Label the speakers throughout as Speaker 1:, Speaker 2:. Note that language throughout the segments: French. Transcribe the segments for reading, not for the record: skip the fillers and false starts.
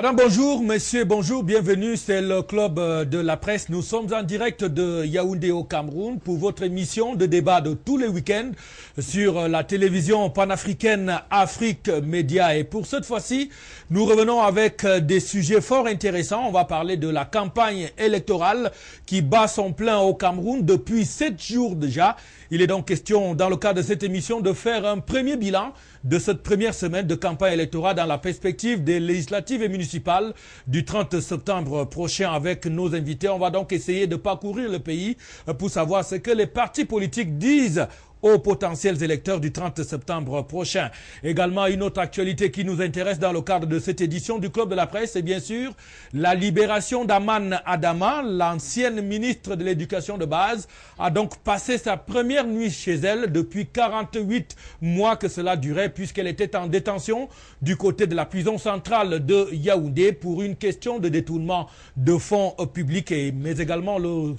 Speaker 1: Madame, bonjour, monsieur, bonjour, bienvenue, c'est le club de la presse. Nous sommes en direct de Yaoundé au Cameroun pour votre émission de débat de tous les week-ends sur la télévision panafricaine Afrique Média. Et pour cette fois-ci, nous revenons avec des sujets fort intéressants. On va parler de la campagne électorale qui bat son plein au Cameroun depuis 7 jours déjà. Il est donc question, dans le cadre de cette émission, de faire un premier bilan de cette première semaine de campagne électorale dans la perspective des législatives et municipales du 30 septembre prochain avec nos invités. On va donc essayer de parcourir le pays pour savoir ce que les partis politiques disent aux potentiels électeurs du 30 septembre prochain. Également, une autre actualité qui nous intéresse dans le cadre de cette édition du Club de la Presse, c'est bien sûr la libération d'Aman Adama. L'ancienne ministre de l'Éducation de base a donc passé sa première nuit chez elle depuis 48 mois que cela durait puisqu'elle était en détention du côté de la prison centrale de Yaoundé pour une question de détournement de fonds publics. Mais également, le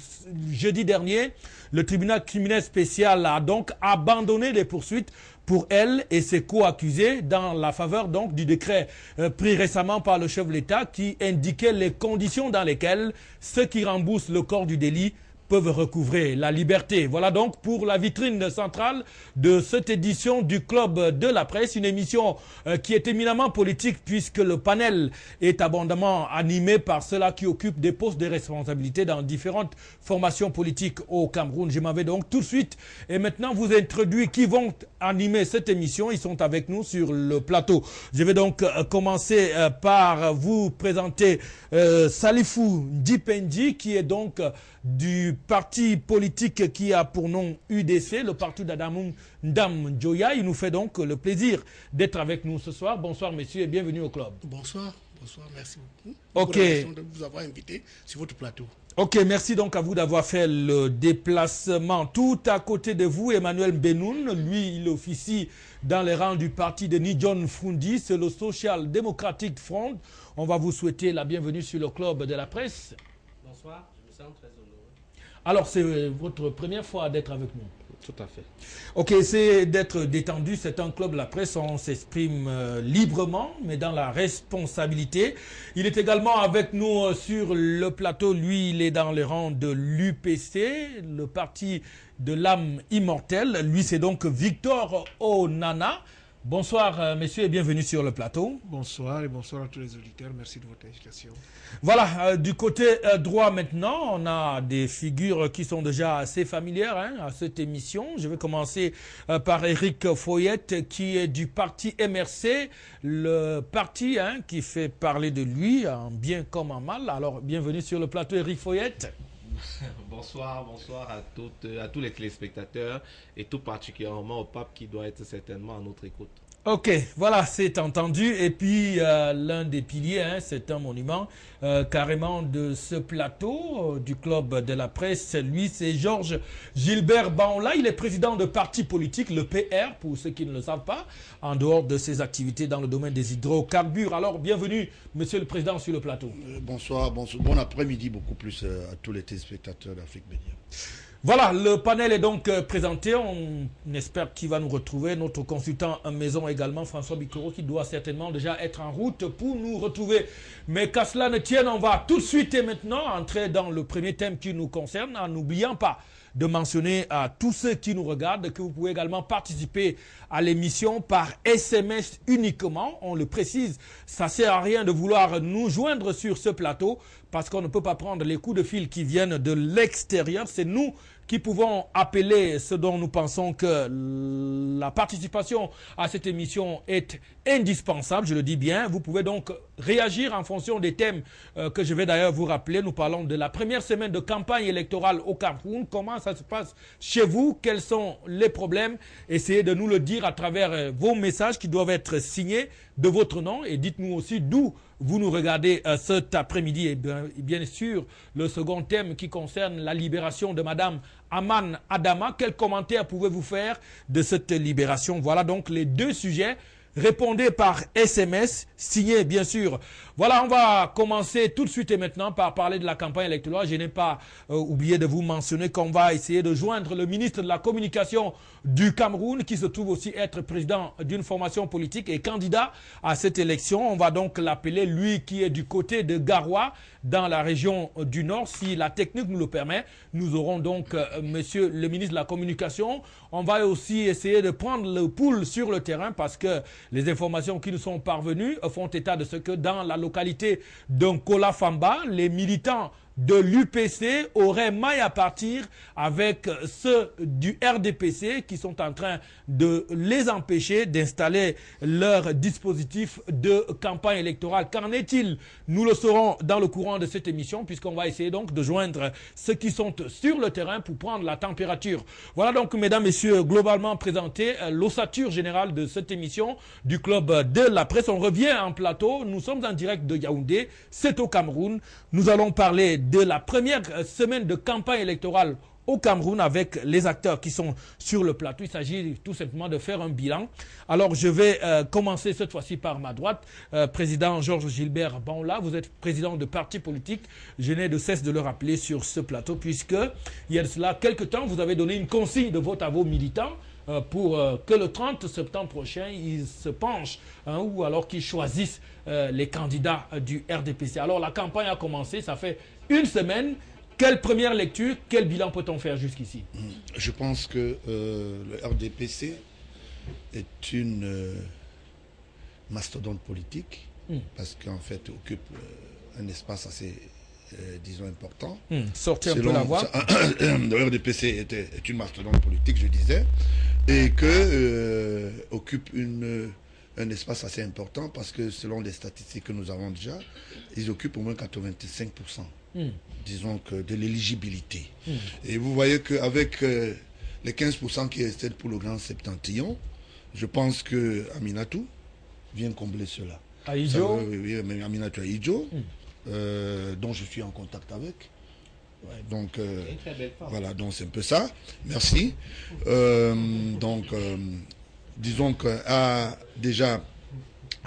Speaker 1: jeudi dernier, le tribunal criminel spécial a donc abandonné les poursuites pour elle et ses co-accusés dans la faveur donc du décret pris récemment par le chef de l'État qui indiquait les conditions dans lesquelles ceux qui remboursent le corps du délit peuvent recouvrer la liberté. Voilà donc pour la vitrine centrale de cette édition du Club de la Presse, une émission qui est éminemment politique puisque le panel est abondamment animé par ceux-là qui occupent des postes de responsabilité dans différentes formations politiques au Cameroun. Je m'en vais donc tout de suite et maintenant vous introduire qui vont animer cette émission. Ils sont avec nous sur le plateau. Je vais donc commencer par vous présenter Salifou Ndipendi qui est donc du parti politique qui a pour nom UDC, le parti d'Adamou Ndam Djoya. Il nous fait donc le plaisir d'être avec nous ce soir. Bonsoir messieurs et bienvenue au club.
Speaker 2: Bonsoir, bonsoir, merci beaucoup.
Speaker 1: Ok.
Speaker 2: De vous avoir invité sur votre plateau.
Speaker 1: Ok, merci donc à vous d'avoir fait le déplacement. Tout à côté de vous, Emmanuel Benoun, lui, il officie dans les rangs du parti de Nidjon Fundi, c'est le Social Democratic Front. On va vous souhaiter la bienvenue sur le club de la presse.
Speaker 3: Bonsoir, je me sens très honoré.
Speaker 1: Alors, c'est votre première fois d'être avec nous?
Speaker 3: Tout à fait.
Speaker 1: Ok, c'est d'être détendu, c'est un club de la presse, on s'exprime librement, mais dans la responsabilité. Il est également avec nous sur le plateau, lui, il est dans les rangs de l'UPC, le parti de l'âme immortelle. Lui, c'est donc Victor Onana. Bonsoir, messieurs, et bienvenue sur le plateau.
Speaker 2: Bonsoir et bonsoir à tous les auditeurs. Merci de votre invitation.
Speaker 1: Voilà, du côté droit maintenant, on a des figures qui sont déjà assez familières à cette émission. Je vais commencer par Eric Foyette, qui est du parti MRC, le parti qui fait parler de lui, en bien comme en mal. Alors, bienvenue sur le plateau, Eric Foyette.
Speaker 3: Bonsoir, bonsoir à tous les téléspectateurs et tout particulièrement au pape qui doit être certainement à notre écoute.
Speaker 1: Ok, voilà, c'est entendu. Et puis, l'un des piliers, c'est un monument carrément de ce plateau du Club de la Presse. Lui, c'est Georges Gilbert Baonla. Il est président de parti politique, le PR, pour ceux qui ne le savent pas, en dehors de ses activités dans le domaine des hydrocarbures. Alors, bienvenue, monsieur le président, sur le plateau.
Speaker 4: Bonsoir, bon après-midi beaucoup plus à tous les téléspectateurs d'Afrique Média.
Speaker 1: Voilà, le panel est donc présenté. On espère qu'il va nous retrouver. Notre consultant en maison également, François Bicoro, qui doit certainement déjà être en route pour nous retrouver. Mais qu'à cela ne tienne, on va tout de suite et maintenant entrer dans le premier thème qui nous concerne, en n'oubliant pas de mentionner à tous ceux qui nous regardent que vous pouvez également participer à l'émission par SMS uniquement. On le précise, ça ne sert à rien de vouloir nous joindre sur ce plateau parce qu'on ne peut pas prendre les coups de fil qui viennent de l'extérieur. C'est nous qui pouvons appeler ce dont nous pensons que la participation à cette émission est indispensable, je le dis bien. Vous pouvez donc réagir en fonction des thèmes que je vais d'ailleurs vous rappeler. Nous parlons de la première semaine de campagne électorale au Cameroun. Comment ça se passe chez vous? Quels sont les problèmes? Essayez de nous le dire à travers vos messages qui doivent être signés de votre nom et dites-nous aussi d'où vous nous regardez cet après-midi. Et bien sûr, le second thème qui concerne la libération de Madame Aman Adama. Quel commentaire pouvez-vous faire de cette libération? Voilà donc les deux sujets répondez par SMS, signé bien sûr. Voilà, on va commencer tout de suite et maintenant par parler de la campagne électorale. Je n'ai pas oublié de vous mentionner qu'on va essayer de joindre le ministre de la Communication du Cameroun, qui se trouve aussi être président d'une formation politique et candidat à cette élection. On va donc l'appeler, lui qui est du côté de Garoua, dans la région du Nord. Si la technique nous le permet, nous aurons donc monsieur le ministre de la Communication. On va aussi essayer de prendre le pouls sur le terrain parce que les informations qui nous sont parvenues font état de ce que dans la localité d'Nkola Famba, les militants de l'UPC auraient maille à partir avec ceux du RDPC qui sont en train de les empêcher d'installer leur dispositif de campagne électorale. Qu'en est-il? Nous le saurons dans le courant de cette émission puisqu'on va essayer donc de joindre ceux qui sont sur le terrain pour prendre la température. Voilà donc, mesdames, messieurs, globalement présenté l'ossature générale de cette émission du Club de la Presse. On revient en plateau. Nous sommes en direct de Yaoundé. C'est au Cameroun. Nous allons parler de la première semaine de campagne électorale au Cameroun avec les acteurs qui sont sur le plateau. Il s'agit tout simplement de faire un bilan. Alors, je vais commencer cette fois-ci par ma droite. Président Georges Gilbert Banla, vous êtes président de parti politique. Je n'ai de cesse de le rappeler sur ce plateau puisque, il y a de cela quelques temps, vous avez donné une consigne de vote à vos militants pour que le 30 septembre prochain, ils se penchent ou alors qu'ils choisissent les candidats du RDPC. Alors, la campagne a commencé, ça fait une semaine. Quelle première lecture, quel bilan peut-on faire jusqu'ici?
Speaker 4: Je pense que le RDPC est une mastodonte politique parce qu'en fait occupe un espace assez, disons, important.
Speaker 1: Sortez un peu la voix.
Speaker 4: Le RDPC est une mastodonte politique, je disais, et que occupe un espace assez important parce que selon les statistiques que nous avons déjà, ils occupent au moins 85%. Disons que de l'éligibilité. Et vous voyez qu'avec les 15% qui restent pour le Grand Septentrion, je pense que Aminatou vient combler cela.
Speaker 1: Aïdjo.
Speaker 4: Oui, mais Aminatou Aïdjo, dont je suis en contact avec. Ouais, donc, voilà, donc c'est un peu ça. Merci. Disons qu'a déjà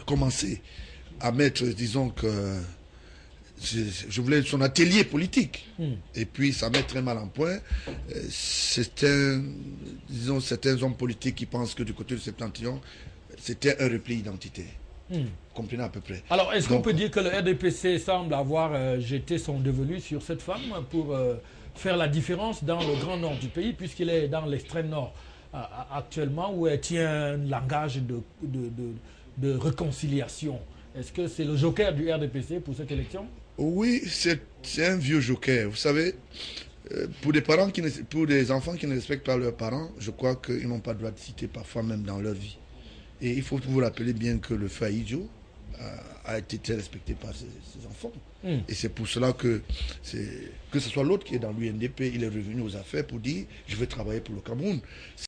Speaker 4: commencé à mettre, disons que je voulais son atelier politique. Et puis ça met très mal en point. Certains hommes politiques qui pensent que du côté du Septentrion, c'était un repli identitaire. Vous comprenez à peu près.
Speaker 1: Alors, est-ce qu'on peut dire que le RDPC semble avoir jeté son devenu sur cette femme pour faire la différence dans le grand nord du pays, puisqu'il est dans l'extrême nord actuellement, où elle tient un langage de réconciliation? Est-ce que c'est le joker du RDPC pour cette élection?
Speaker 4: Oui, c'est un vieux joker. Vous savez, pour des enfants qui ne respectent pas leurs parents, je crois qu'ils n'ont pas le droit de citer parfois même dans leur vie. Et il faut vous rappeler bien que le Faïdjo a été très respecté par ses enfants. Et c'est pour cela que ce soit l'autre qui est dans l'UNDP, il est revenu aux affaires pour dire « je vais travailler pour le Cameroun ».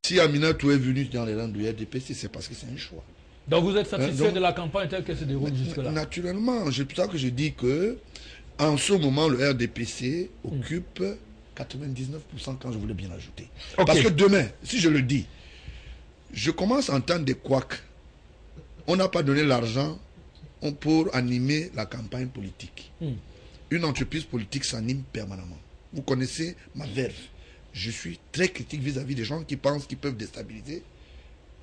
Speaker 4: Si Aminatou est venu dans les rangs du RDP, c'est parce que c'est un choix.
Speaker 1: Donc vous êtes satisfait de la campagne telle qu'elle se déroule jusque-là?
Speaker 4: Naturellement, c'est pour ça que je dis que en ce moment, le RDPC occupe 99% quand je voulais bien ajouter. Okay. Parce que demain, si je le dis, je commence à entendre des couacs. On n'a pas donné l'argent pour animer la campagne politique. Une entreprise politique s'anime permanemment. Vous connaissez ma verve. Je suis très critique vis-à-vis des gens qui pensent qu'ils peuvent déstabiliser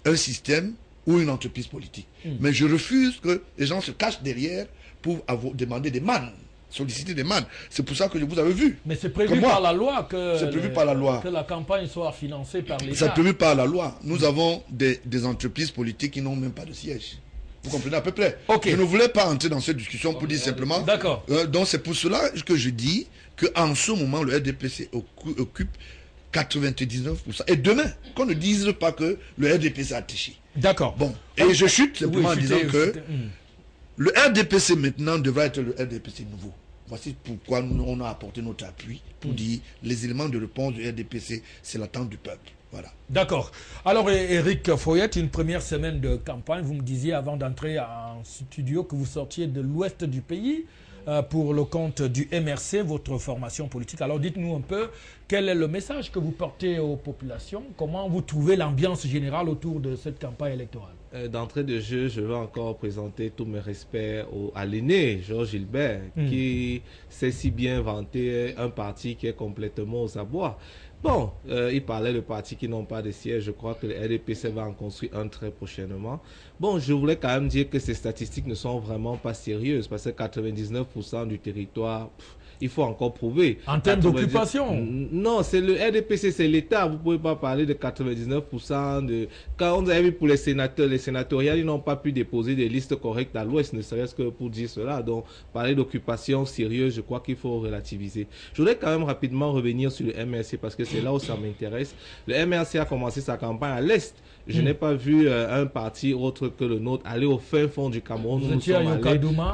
Speaker 4: un système ou une entreprise politique. Mais je refuse que les gens se cachent derrière pour demander des mannes, solliciter des mannes. C'est pour ça que vous avez vu.
Speaker 1: Mais c'est prévu par la loi
Speaker 4: que
Speaker 1: la campagne soit financée par l'État.
Speaker 4: C'est prévu par la loi. Nous avons des entreprises politiques qui n'ont même pas de siège. Vous comprenez à peu près.
Speaker 1: Okay.
Speaker 4: Je ne voulais pas entrer dans cette discussion pour dire simplement...
Speaker 1: D'accord.
Speaker 4: Donc c'est pour cela que je dis qu'en ce moment, le RDPC occupe 99%. Et demain, qu'on ne dise pas que le RDPC a triché.
Speaker 1: D'accord.
Speaker 4: Bon, et je chute simplement en disant que le RDPC maintenant devra être le RDPC nouveau. Voici pourquoi on a apporté notre appui pour dire les éléments de réponse du RDPC, c'est l'attente du peuple. Voilà.
Speaker 1: D'accord. Alors, Éric Foyette, une première semaine de campagne, vous me disiez avant d'entrer en studio que vous sortiez de l'ouest du pays. pour le compte du MRC, votre formation politique. Alors dites-nous un peu, quel est le message que vous portez aux populations? Comment vous trouvez l'ambiance générale autour de cette campagne électorale?
Speaker 3: D'entrée de jeu, je veux encore présenter tous mes respects à l'aîné, Georges Gilbert, qui sait si bien vanter un parti qui est complètement aux abois. Bon, il parlait de partis qui n'ont pas de siège. Je crois que le RDPC va en construire un très prochainement. Bon, je voulais quand même dire que ces statistiques ne sont vraiment pas sérieuses parce que 99% du territoire... il faut encore prouver.
Speaker 1: En termes d'occupation?
Speaker 3: Non, c'est le RDPC, c'est l'État. Vous ne pouvez pas parler de 99% de... Quand on a vu pour les sénateurs, les sénatoriales, ils n'ont pas pu déposer des listes correctes à l'Ouest, ne serait-ce que pour dire cela. Donc, parler d'occupation sérieuse, je crois qu'il faut relativiser. Je voudrais quand même rapidement revenir sur le MRC parce que c'est là où ça m'intéresse. Le MRC a commencé sa campagne à l'Est. Je n'ai pas vu un parti autre que le nôtre aller au fin fond du Cameroun.
Speaker 1: Vous étiez à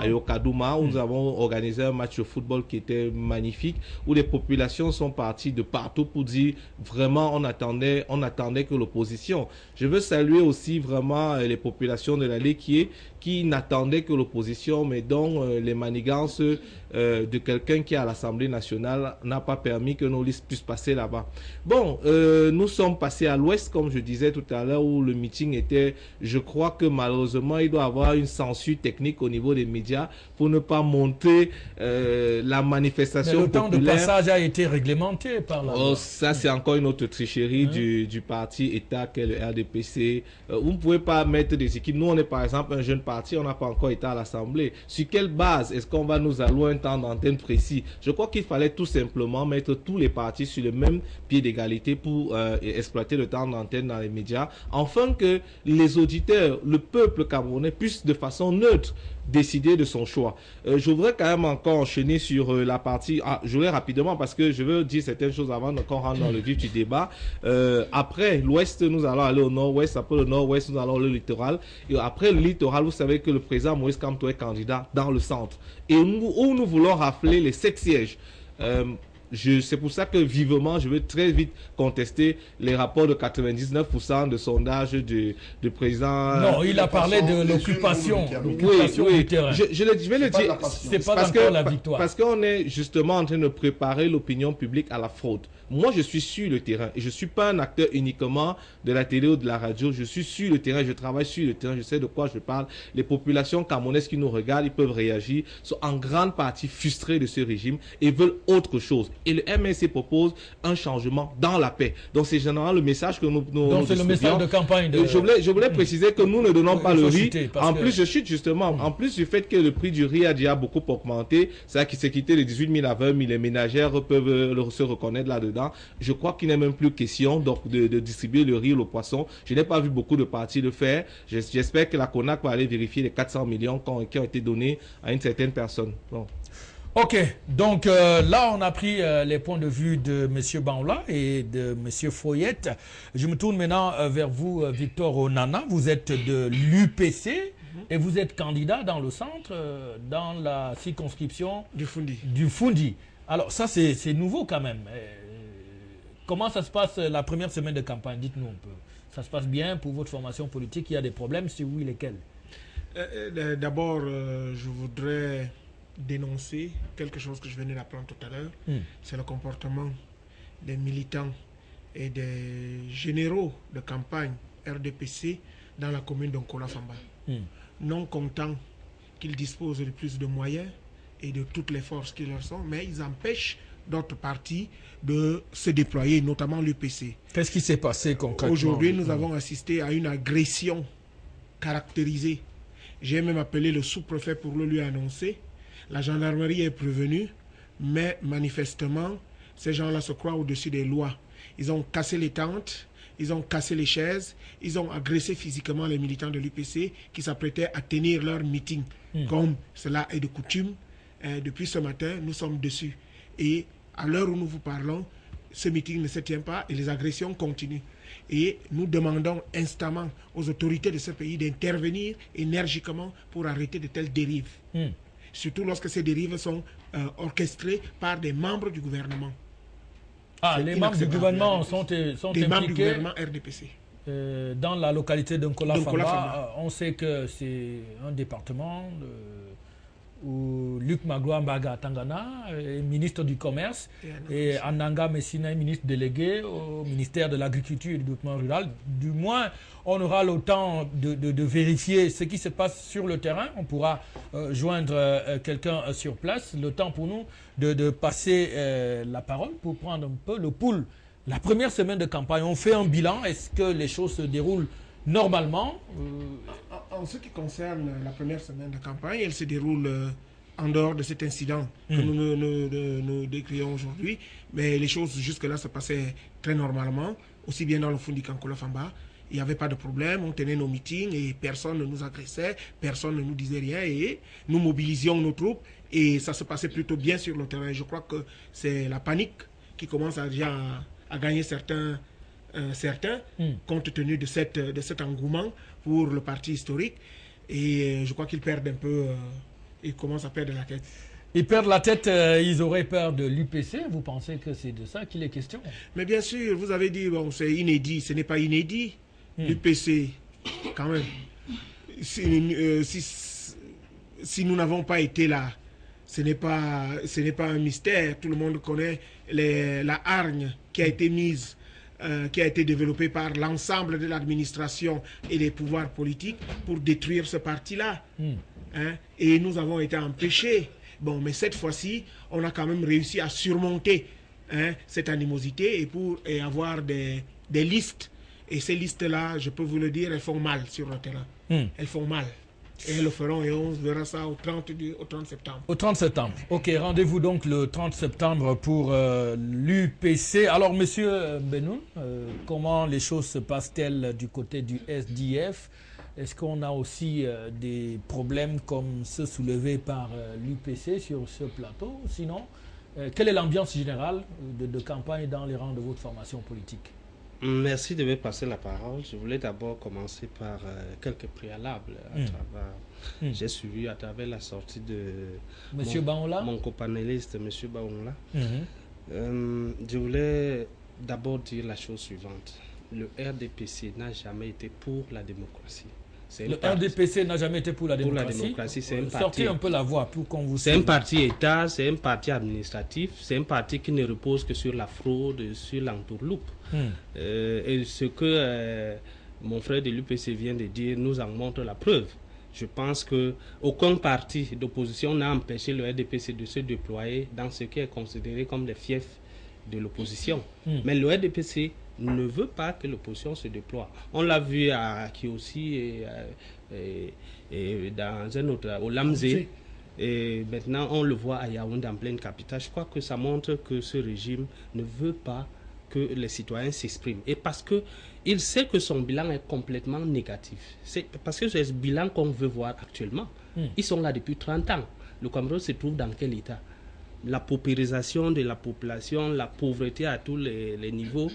Speaker 3: Yokadouma, où nous avons organisé un match de football qui était magnifique, où les populations sont parties de partout pour dire vraiment on attendait que l'opposition. Je veux saluer aussi vraiment les populations de la Léquier qui n'attendaient que l'opposition, mais dont les manigances de quelqu'un qui est à l'Assemblée nationale n'a pas permis que nos listes puissent passer là-bas. Bon, nous sommes passés à l'Ouest, comme je disais tout à l'heure, où le meeting était, je crois que malheureusement, il doit y avoir une censure technique au niveau des médias pour ne pas montrer la manifestation
Speaker 1: mais le temps
Speaker 3: populaire.
Speaker 1: de passage a été réglementé par la loi.
Speaker 3: Ça, c'est encore une autre tricherie du parti État qu'est le RDPC. Vous ne pouvez pas mettre des équipes. Nous, on est par exemple un jeune parti, on n'a pas encore été à l'Assemblée. Sur quelle base est-ce qu'on va nous allouer un temps d'antenne précis? Je crois qu'il fallait tout simplement mettre tous les partis sur le même pied d'égalité pour exploiter le temps d'antenne dans les médias, afin que les auditeurs, le peuple camerounais puissent de façon neutre décider de son choix. Je voudrais quand même encore enchaîner sur la partie... je voudrais rapidement parce que je veux dire certaines choses avant qu'on rentre dans le vif du débat. Après l'ouest, nous allons aller au nord-ouest. Après le nord-ouest, nous allons au littoral. Et après le littoral, vous savez que le président Moïse Kamto est candidat dans le centre. Et où nous voulons rafler les 7 sièges. C'est pour ça que vivement, je veux très vite contester les rapports de 99% de sondage du président.
Speaker 1: Non, il a parlé de l'occupation du terrain.
Speaker 3: Je vais le dire.
Speaker 1: C'est pas encore la victoire.
Speaker 3: Parce qu'on est justement en train de préparer l'opinion publique à la fraude. Moi, je suis sur le terrain et je ne suis pas un acteur uniquement de la télé ou de la radio. Je suis sur le terrain, je travaille sur le terrain, je sais de quoi je parle. Les populations camerounaises qui nous regardent, ils peuvent réagir, sont en grande partie frustrées de ce régime et veulent autre chose. Et le MSC propose un changement dans la paix. Donc, c'est généralement le message que nous
Speaker 1: donc, c'est le message de campagne.
Speaker 3: Je voulais préciser que nous ne donnons pas le riz. En plus, je chute justement. En plus du fait que le prix du riz a déjà beaucoup augmenté, c'est-à-dire qu'il s'est quitté de 18 000 à 20 000, les ménagères peuvent se reconnaître là-dedans. Je crois qu'il n'est même plus question donc, de distribuer le riz ou le poisson. Je n'ai pas vu beaucoup de partis le faire. J'espère que la CONAC va aller vérifier les 400 millions qui ont été donnés à une certaine personne. Bon.
Speaker 1: Ok, donc là on a pris les points de vue de M. Banla et de M. Foyette. Je me tourne maintenant vers vous, Victor Onana. Vous êtes de l'UPC et vous êtes candidat dans le centre, dans la circonscription du Fundi. Alors ça c'est nouveau quand même. Comment ça se passe la première semaine de campagne? Dites-nous un peu. Ça se passe bien pour votre formation politique? Il y a des problèmes? Si oui, lesquels?
Speaker 2: D'abord, je voudrais dénoncer quelque chose que je venais d'apprendre tout à l'heure. C'est le comportement des militants et des généraux de campagne RDPC dans la commune d'Onkola-Famba. Non contents qu'ils disposent de plus de moyens et de toutes les forces qui leur sont, mais ils empêchent d'autres partis de se déployer, notamment l'UPC.
Speaker 1: Qu'est-ce qui s'est passé concrètement?
Speaker 2: Aujourd'hui, nous avons assisté à une agression caractérisée. J'ai même appelé le sous-préfet pour le lui annoncer. La gendarmerie est prévenue, mais manifestement, ces gens-là se croient au-dessus des lois. Ils ont cassé les tentes, ils ont cassé les chaises, ils ont agressé physiquement les militants de l'UPC qui s'apprêtaient à tenir leur meeting. Comme cela est de coutume, depuis ce matin, nous sommes dessus. Et à l'heure où nous vous parlons, ce meeting ne se tient pas et les agressions continuent. Et nous demandons instamment aux autorités de ce pays d'intervenir énergiquement pour arrêter de telles dérives. Surtout lorsque ces dérives sont orchestrées par des membres du gouvernement.
Speaker 1: Les membres du gouvernement sont
Speaker 2: des
Speaker 1: impliqués
Speaker 2: membres du gouvernement RDPC.
Speaker 1: Dans la localité d'Nkola-Famba. On sait que c'est un département où Luc Magloa-Mbaga Tangana est ministre du Commerce et Ananga Messina est ministre délégué au ministère de l'Agriculture et du Développement Rural. Du moins, on aura le temps de vérifier ce qui se passe sur le terrain. On pourra joindre quelqu'un sur place. Le temps pour nous de passer la parole pour prendre un peu le pouls. La première semaine de campagne, on fait un bilan. Est-ce que les choses se déroulent normalement?
Speaker 2: En ce qui concerne la première semaine de campagne, elle se déroule en dehors de cet incident que nous décrions aujourd'hui. Mais les choses jusque-là se passaient très normalement, aussi bien dans le Fundi qu'en Kolofamba. Il n'y avait pas de problème, on tenait nos meetings et personne ne nous agressait, personne ne nous disait rien et nous mobilisions nos troupes et ça se passait plutôt bien sur le terrain. Je crois que c'est la panique qui commence déjà à gagner certains, compte tenu de cet engouement pour le parti historique. Et je crois qu'ils perdent un peu, ils commencent à perdre la tête.
Speaker 1: Ils perdent la tête, ils auraient peur de l'UPC. Vous pensez que c'est de ça qu'il est question? Mais
Speaker 2: bien sûr, vous avez dit, bon, c'est inédit. Ce n'est pas inédit. L'UPC, quand même. Si nous n'avons pas été là, ce n'est pas un mystère. Tout le monde connaît la hargne qui a été mise, qui a été développée par l'ensemble de l'administration et des pouvoirs politiques pour détruire ce parti-là. Hein? Et nous avons été empêchés. Bon, mais cette fois-ci, on a quand même réussi à surmonter cette animosité et avoir des listes. Et ces listes-là, je peux vous le dire, elles font mal sur le terrain. Elles font mal. Et elles le feront et on verra ça au 30 septembre.
Speaker 1: Au 30 septembre. Ok, rendez-vous donc le 30 septembre pour l'UPC. Alors, monsieur Benoun, comment les choses se passent-elles du côté du SDF? Est-ce qu'on a aussi des problèmes comme ceux soulevés par l'UPC sur ce plateau? Sinon, quelle est l'ambiance générale de campagne dans les rangs de votre formation politique?
Speaker 5: Merci de me passer la parole. Je voulais d'abord commencer par quelques préalables. J'ai suivi à travers la sortie de mon copanéliste, M. Baonla. Je voulais d'abord dire la chose suivante. Le RDPC n'a jamais été pour la démocratie.
Speaker 1: Le RDPC n'a jamais été pour la démocratie.
Speaker 5: C'est un parti.
Speaker 1: Sortez un peu la voix pour qu'on vous.
Speaker 5: C'est un parti État, c'est un parti administratif, c'est un parti qui ne repose que sur la fraude, sur l'entourloupe. Et ce que mon frère de l'UPC vient de dire nous en montre la preuve. Je pense qu'aucun parti d'opposition n'a empêché le RDPC de se déployer dans ce qui est considéré comme des fiefs de l'opposition. Mais le RDPC ne veut pas que l'opposition se déploie. On l'a vu à Kiosi et dans un autre, au Lamzé. Et maintenant, on le voit à Yaoundé en pleine capitale. Je crois que ça montre que ce régime ne veut pas que les citoyens s'expriment. Et parce qu'il sait que son bilan est complètement négatif. C'est parce que c'est ce bilan qu'on veut voir actuellement. Ils sont là depuis 30 ans. Le Cameroun se trouve dans quel état? La paupérisation de la population, la pauvreté à tous les niveaux,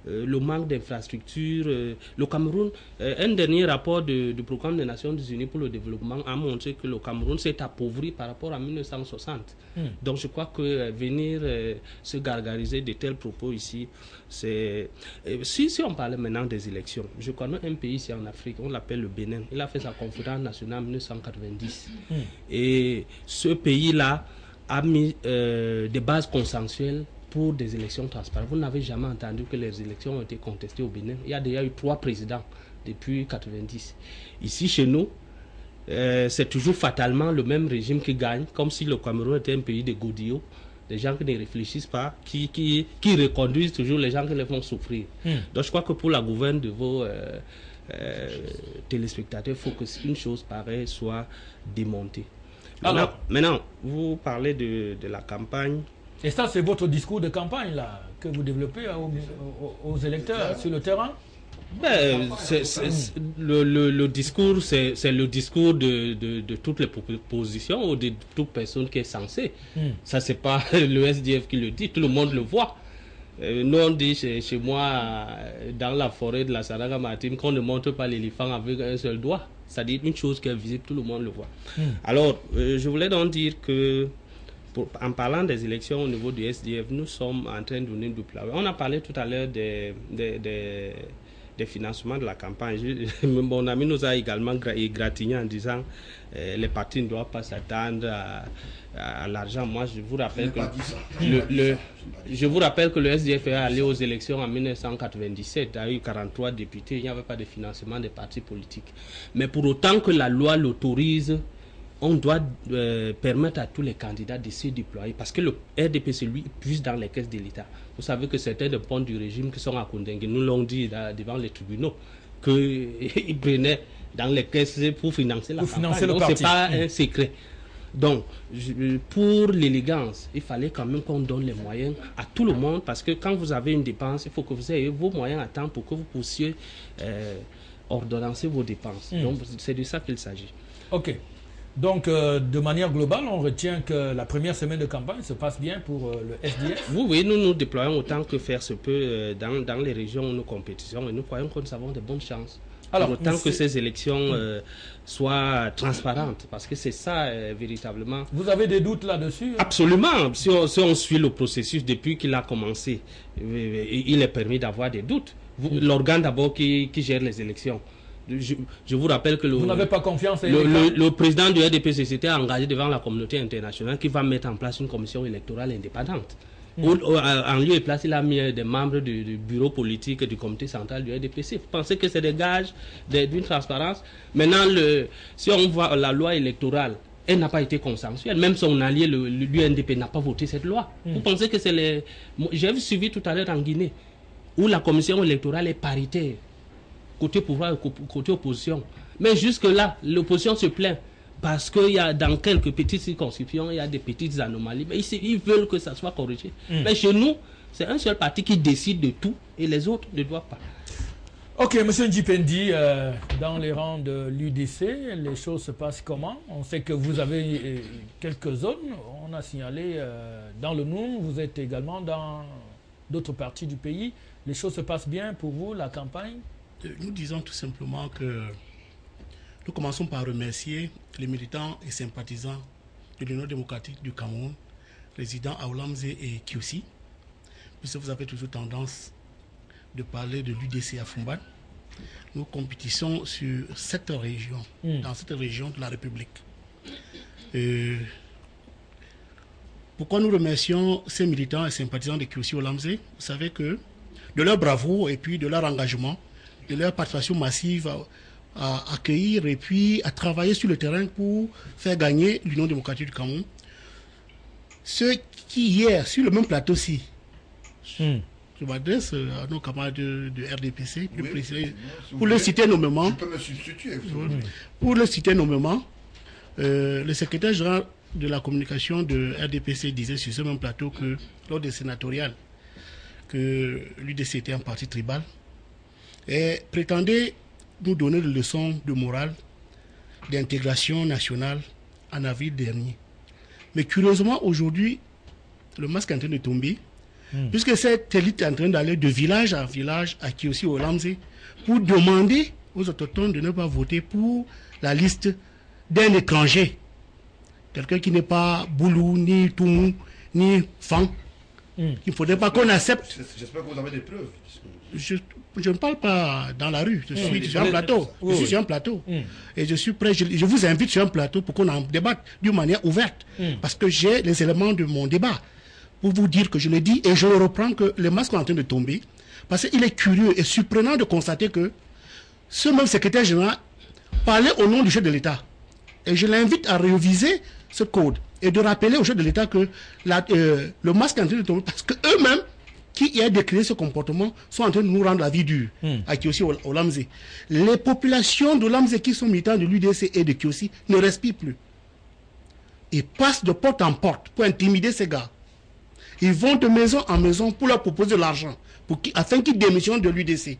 Speaker 5: le manque d'infrastructures. Le Cameroun, un dernier rapport du programme des Nations Unies pour le développement a montré que le Cameroun s'est appauvri par rapport à 1960. Donc je crois que venir se gargariser de tels propos ici, c'est... Si on parlait maintenant des élections, je connais un pays ici en Afrique, on l'appelle le Bénin. Il a fait sa conférence nationale en 1990. Et ce pays-là a mis des bases consensuelles pour des élections transparentes. Vous n'avez jamais entendu que les élections ont été contestées au Bénin. Il y a déjà eu 3 présidents depuis 1990. Ici, chez nous, c'est toujours fatalement le même régime qui gagne, comme si le Cameroun était un pays de godillots, des gens qui ne réfléchissent pas, qui reconduisent toujours les gens qui les font souffrir. Donc je crois que pour la gouverne de vos téléspectateurs, il faut qu'une chose pareille soit démontée. Maintenant, vous parlez de la campagne.
Speaker 1: Et ça, c'est votre discours de campagne là, que vous développez aux électeurs sur le terrain?
Speaker 5: Le discours, c'est le discours de toutes les propositions ou de toute personne qui est censée. Ça, c'est pas le SDF qui le dit, tout le monde le voit. Nous, on dit chez moi, dans la forêt de la Saraga Maritime, qu'on ne montre pas l'éléphant avec un seul doigt. C'est-à-dire une chose qui est visible, tout le monde le voit. Alors, je voulais donc dire que, en parlant des élections au niveau du SDF, nous sommes en train de nous déployer. On a parlé tout à l'heure des financements de la campagne. Mon ami nous a également égratigné en disant les partis ne doivent pas s'attendre à l'argent. Moi, je vous rappelle que le SDF est allé aux élections en 1997, a eu 43 députés, il n'y avait pas de financement des partis politiques. Mais pour autant que la loi l'autorise, on doit permettre à tous les candidats de se déployer parce que le RDPC, lui, puise dans les caisses de l'État. Vous savez que certains des ponts du régime qui sont à Koundéngue nous l'ont dit devant les tribunaux qu'ils prenaient dans les caisses pour financer la campagne. Donc, ce n'est pas un secret. Donc, pour l'élégance, il fallait quand même qu'on donne les moyens à tout le monde parce que quand vous avez une dépense, il faut que vous ayez vos moyens à temps pour que vous puissiez ordonnancer vos dépenses. Donc, c'est de ça qu'il s'agit.
Speaker 1: Ok. Donc, de manière globale, on retient que la première semaine de campagne se passe bien pour le SDF.
Speaker 5: Oui, nous nous déployons autant que faire se peut dans les régions où nous compétissons et nous croyons que nous avons de bonnes chances. Alors, autant que ces élections soient transparentes, parce que c'est ça véritablement.
Speaker 1: Vous avez des doutes là-dessus?
Speaker 5: Absolument. Si on suit le processus depuis qu'il a commencé, il est permis d'avoir des doutes. L'organe d'abord qui gère les élections. Je vous rappelle que
Speaker 1: vous n'avez pas confiance
Speaker 5: le président du RDPC s'était engagé devant la communauté internationale qui va mettre en place une commission électorale indépendante. En lieu et place, il a mis des membres du bureau politique et du comité central du RDPC. Vous pensez que c'est des gages d'une transparence? Maintenant, si on voit la loi électorale, elle n'a pas été consensuelle. Même son allié, l'UNDP, n'a pas voté cette loi. Vous pensez que c'est les... J'ai suivi tout à l'heure en Guinée, où la commission électorale est paritaire, côté pouvoir et côté opposition. Mais jusque-là, l'opposition se plaint. Parce qu'il y a dans quelques petites circonscriptions, il y a des petites anomalies. Mais ils veulent que ça soit corrigé. Mais chez nous, c'est un seul parti qui décide de tout et les autres ne doivent pas.
Speaker 1: Ok, M. Ndjipendi, dans les rangs de l'UDC, les choses se passent comment? On sait que vous avez quelques zones. On a signalé dans le Noun, vous êtes également dans d'autres parties du pays. Les choses se passent bien pour vous, la campagne?
Speaker 6: Nous disons tout simplement que nous commençons par remercier les militants et sympathisants de l'Union démocratique du Cameroun, résidant à Oulamze et Kiossi, puisque vous avez toujours tendance de parler de l'UDC à Fumban. Nous compétissons sur cette région, dans cette région de la République. Pourquoi nous remercions ces militants et sympathisants de Kiossi Oulamze? Vous savez que de leur bravoure et puis de leur engagement, de leur participation massive à accueillir et puis à travailler sur le terrain pour faire gagner l'Union démocratique du Cameroun. Ceux qui hier, sur le même plateau-ci, je m'adresse à nos camarades de RDPC, pour le citer nommément, le secrétaire général de la communication de RDPC disait sur ce même plateau que lors des sénatoriales, que l'UDC était un parti tribal, et prétendait nous donner des leçons de morale, d'intégration nationale en avril dernier. Mais curieusement, aujourd'hui, le masque est en train de tomber, puisque cette élite est en train d'aller de village en village à Kiossi Oulamze pour demander aux autochtones de ne pas voter pour la liste d'un étranger. Quelqu'un qui n'est pas Boulou, ni Toumou, ni Fan. Il ne faudrait pas qu'on accepte.
Speaker 4: J'espère que vous avez des preuves.
Speaker 6: Je ne parle pas dans la rue, je suis sur un plateau. Je suis sur un plateau. Et je suis prêt, je vous invite sur un plateau pour qu'on en débatte d'une manière ouverte. Parce que j'ai les éléments de mon débat pour vous dire que je le dis et je le reprends que les masques sont en train de tomber. Parce qu'il est curieux et surprenant de constater que ce même secrétaire général parlait au nom du chef de l'État. Et je l'invite à réviser ce code et de rappeler au chef de l'État que le masque est en train de tomber parce qu'eux-mêmes, qui a décrété ce comportement, sont en train de nous rendre la vie dure à Kiossi Oulamze. Les populations d'Oulamze qui sont militants de l'UDC et de Kiossi ne respirent plus. Ils passent de porte en porte pour intimider ces gars. Ils vont de maison en maison pour leur proposer de l'argent afin qu'ils démissionnent de l'UDC.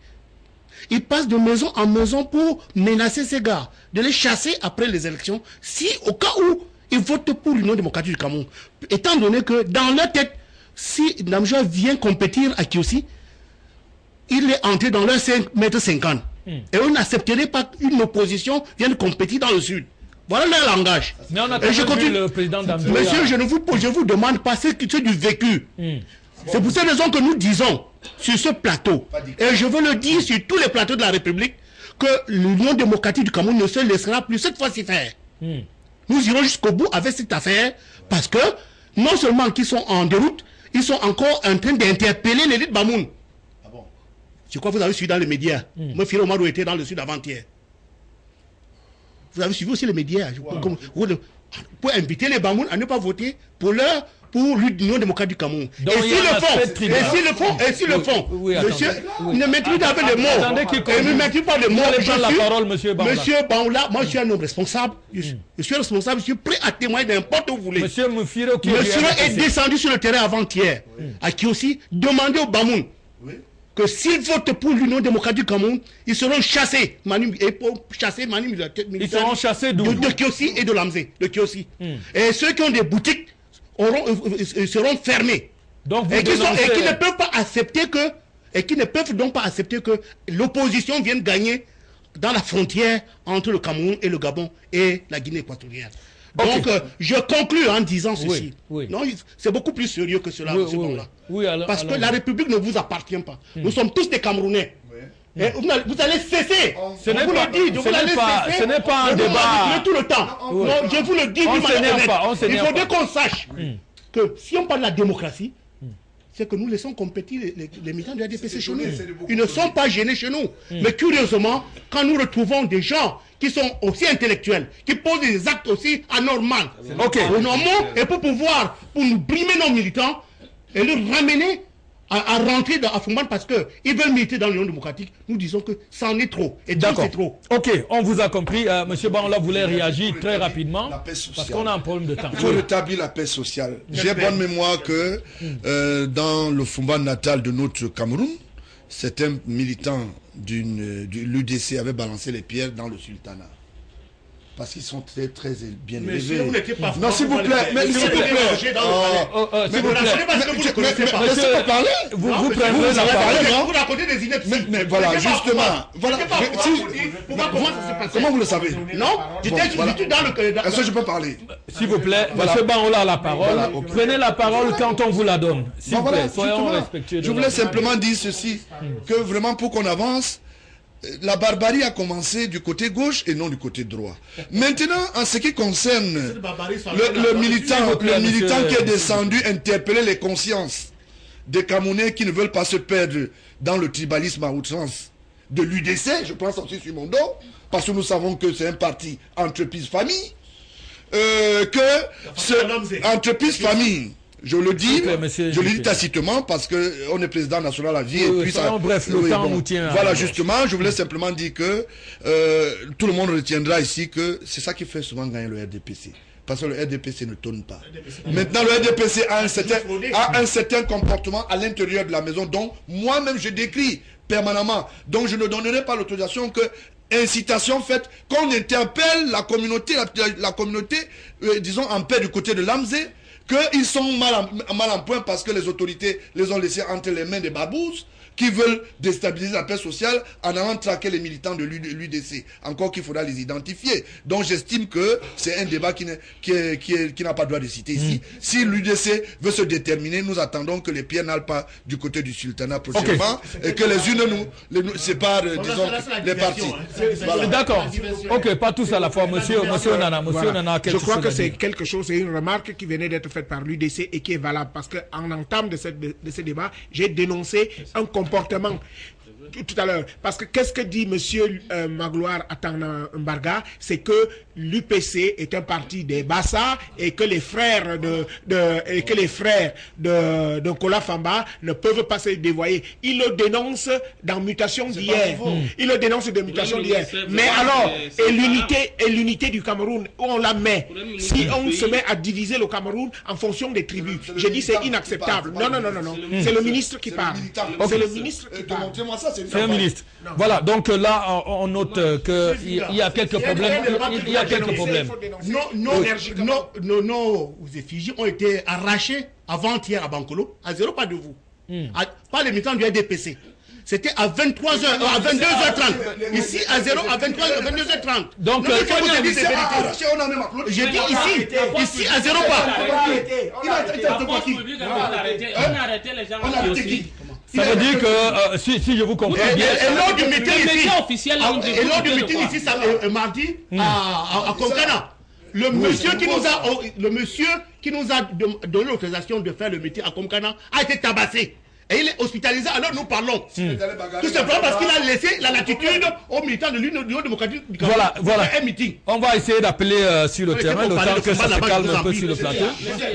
Speaker 6: Ils passent de maison en maison pour menacer ces gars, de les chasser après les élections, si au cas où ils votent pour l'Union démocratique du Cameroun. Étant donné que dans leur tête, si Namjoua vient compétir à Kiossi, il est entré dans leur 5,50 m. Et on n'accepterait pas qu'une opposition vienne compétir dans le Sud. Voilà leur langage.
Speaker 1: Mais on a vu le président d'Amjoua.
Speaker 6: Monsieur, je vous demande pas ce qui est du vécu. C'est pour cette raison que nous disons sur ce plateau, et je veux le dire sur tous les plateaux de la République, que l'Union démocratique du Cameroun ne se laissera plus cette fois-ci faire. Nous irons jusqu'au bout avec cette affaire, parce que non seulement qu'ils sont en déroute, ils sont encore en train d'interpeller l'élite Bamoun. Ah bon? Je crois que vous avez suivi dans les médias. Moi, Firo Marou était dans le sud avant-hier. Vous avez suivi aussi les médias. Vous pouvez inviter les Bamoun à ne pas voter pour l'Union démocratique du Cameroun.
Speaker 1: Donc,
Speaker 6: et s'ils le font, monsieur, ne m'intimidez pas les mots. Ne m'intimidez pas les mots.
Speaker 1: Monsieur
Speaker 6: Baoula, moi je suis un homme responsable. Je suis responsable, je suis prêt à témoigner n'importe où vous voulez.
Speaker 1: Monsieur Mufiro
Speaker 6: est descendu sur le terrain avant-hier, à qui aussi demandé au Bamoun que s'ils votent pour l'Union démocratique du Cameroun, ils seront chassés.
Speaker 1: Ils seront chassés d'où?
Speaker 6: De Kiossi et de Lamzé. Et ceux qui ont des boutiques seront fermés.
Speaker 1: Donc
Speaker 6: et qui ne peuvent pas accepter que l'opposition vienne gagner dans la frontière entre le Cameroun et le Gabon et la Guinée équatoriale. Donc, je conclus en disant ceci. Non, c'est beaucoup plus sérieux que cela, parce que la République ne vous appartient pas. Nous sommes tous des Camerounais. Et vous allez cesser.
Speaker 1: Ce n'est pas un débat.
Speaker 6: Tout le temps. Non, je vous le dis d'une manière honnête. Il faudrait qu'on sache que si on parle de la démocratie, c'est que nous laissons compétir les militants de la DPC chez nous. Ils ne sont pas gênés chez nous. Mais curieusement, quand nous retrouvons des gens qui sont aussi intellectuels, qui posent des actes aussi anormaux, et pour nous brimer nos militants et les ramener à rentrer à Fumban parce qu'ils veulent militer dans l'Union démocratique, nous disons que ça en est trop. Et donc c'est trop.
Speaker 1: Ok, on vous a compris. Monsieur Banla voulait réagir très rapidement parce qu'on a un problème de temps.
Speaker 4: Il faut rétablir la paix sociale. J'ai bonne mémoire que dans le Fumban natal de notre Cameroun, certains militants de l'UDC avaient balancé les pierres dans le sultanat. Parce qu'ils sont très bien élevés.
Speaker 6: Non, s'il vous plaît.
Speaker 4: Mais s'il vous plaît.
Speaker 1: S'il vous plaît.
Speaker 4: Laissez-moi parler.
Speaker 1: Vous prenez la parole.
Speaker 6: Vous racontez des inepties.
Speaker 4: Mais voilà, justement. Comment vous le savez?
Speaker 6: Non, j'étais dans le...
Speaker 4: Est-ce que je peux parler?
Speaker 1: S'il vous plaît, monsieur Banla a la parole. Prenez la parole quand on vous la donne. S'il vous plaît, soyons respectueux.
Speaker 4: Je voulais simplement dire ceci, que vraiment pour qu'on avance, la barbarie a commencé du côté gauche et non du côté droit. Maintenant, en ce qui concerne le militant qui est descendu interpeller les consciences des Camerounais qui ne veulent pas se perdre dans le tribalisme à outrance de l'UDC, je pense aussi sur mon dos, parce que nous savons que c'est un parti entreprise-famille, entreprise-famille, je le dis tacitement parce qu'on est président national à vie. Voilà, justement, je voulais simplement dire que tout le monde retiendra ici que c'est ça qui fait souvent gagner le RDPC. Parce que le RDPC ne tourne pas. Maintenant, le RDPC a un certain comportement à l'intérieur de la maison, dont moi-même je décris permanemment. Donc je ne donnerai pas l'autorisation que incitation faite qu'on interpelle la communauté, disons en paix du côté de Lamzé, qu'ils sont mal en point parce que les autorités les ont laissés entre les mains des babous qui veulent déstabiliser la paix sociale en allant traquer les militants de l'UDC. Encore qu'il faudra les identifier. Donc j'estime que c'est un débat qui n'a pas droit de citer ici. Si l'UDC veut se déterminer, nous attendons que les pierres n'allent pas du côté du sultanat prochainement et que les unes nous séparent, disons, les partis.
Speaker 1: Voilà. D'accord. Ok, pas tous à la fois. Monsieur Nana,
Speaker 2: je crois que c'est quelque chose, c'est une remarque qui venait d'être faite par l'UDC et qui est valable parce qu'en entame de ce débat, j'ai dénoncé un comportement tout à l'heure. Parce que qu'est-ce que dit monsieur Magloire Atangna Mbarga? C'est que l'UPC est un parti des Bassa et que les frères de Kola Famba ne peuvent pas se dévoyer. Il le dénonce dans Mutation d'hier. Il le dénonce de Mutation d'hier. Mais alors, et l'unité du Cameroun, où on la met? Si on se met à diviser le Cameroun en fonction des tribus, je dis c'est inacceptable. Non. C'est le ministre qui parle. C'est le ministre qui parle.
Speaker 1: C'est un ministre. Voilà, donc là, on note qu'il y a quelques problèmes. Il y a quelques problèmes.
Speaker 6: Nos effigies ont été arrachées avant-hier à Bankolo, à 0 pas de vous. Pas les militants du RDPC. C'était à 23h, à 22h30. Ici, à 0, à 22h30.
Speaker 1: Donc,
Speaker 6: j'ai dit ici à 0 pas.
Speaker 5: On a arrêté les gens.
Speaker 1: Ça veut dire que, si je vous comprends bien...
Speaker 6: Et lors du meeting
Speaker 5: ici,
Speaker 6: mardi, à Konkana, le monsieur qui nous a donné l'autorisation de faire le meeting à Konkana a été tabassé. Et il est hospitalisé, alors nous parlons. Tout simplement parce qu'il a laissé la latitude aux militants de l'Union démocratique du Cameroun.
Speaker 1: Voilà.
Speaker 6: Un meeting.
Speaker 1: On va essayer d'appeler sur le terrain, le temps que ça se calme un peu sur le plateau.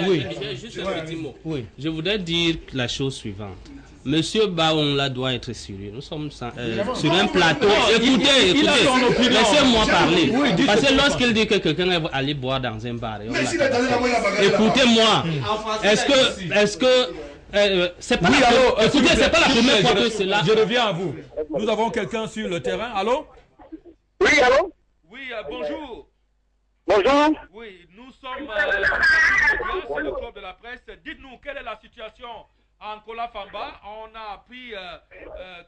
Speaker 5: Oui. Juste un petit mot. Oui. Je voudrais dire la chose suivante. Monsieur Baonla doit être sérieux. Nous sommes sur un plateau. Écoutez, laissez-moi parler. Parce que lorsqu'il dit que quelqu'un va aller boire dans un bar, écoutez-moi. Est-ce que c'est pas écoutez, c'est pas la première fois que c'est là.
Speaker 1: Je reviens à vous. Nous avons quelqu'un sur le terrain. Allô?
Speaker 7: Oui, allô?
Speaker 1: Oui, bonjour.
Speaker 7: Bonjour.
Speaker 1: Oui, nous sommes sur le club de la presse. Dites-nous, quelle est la situation à Ankola Famba? On a appris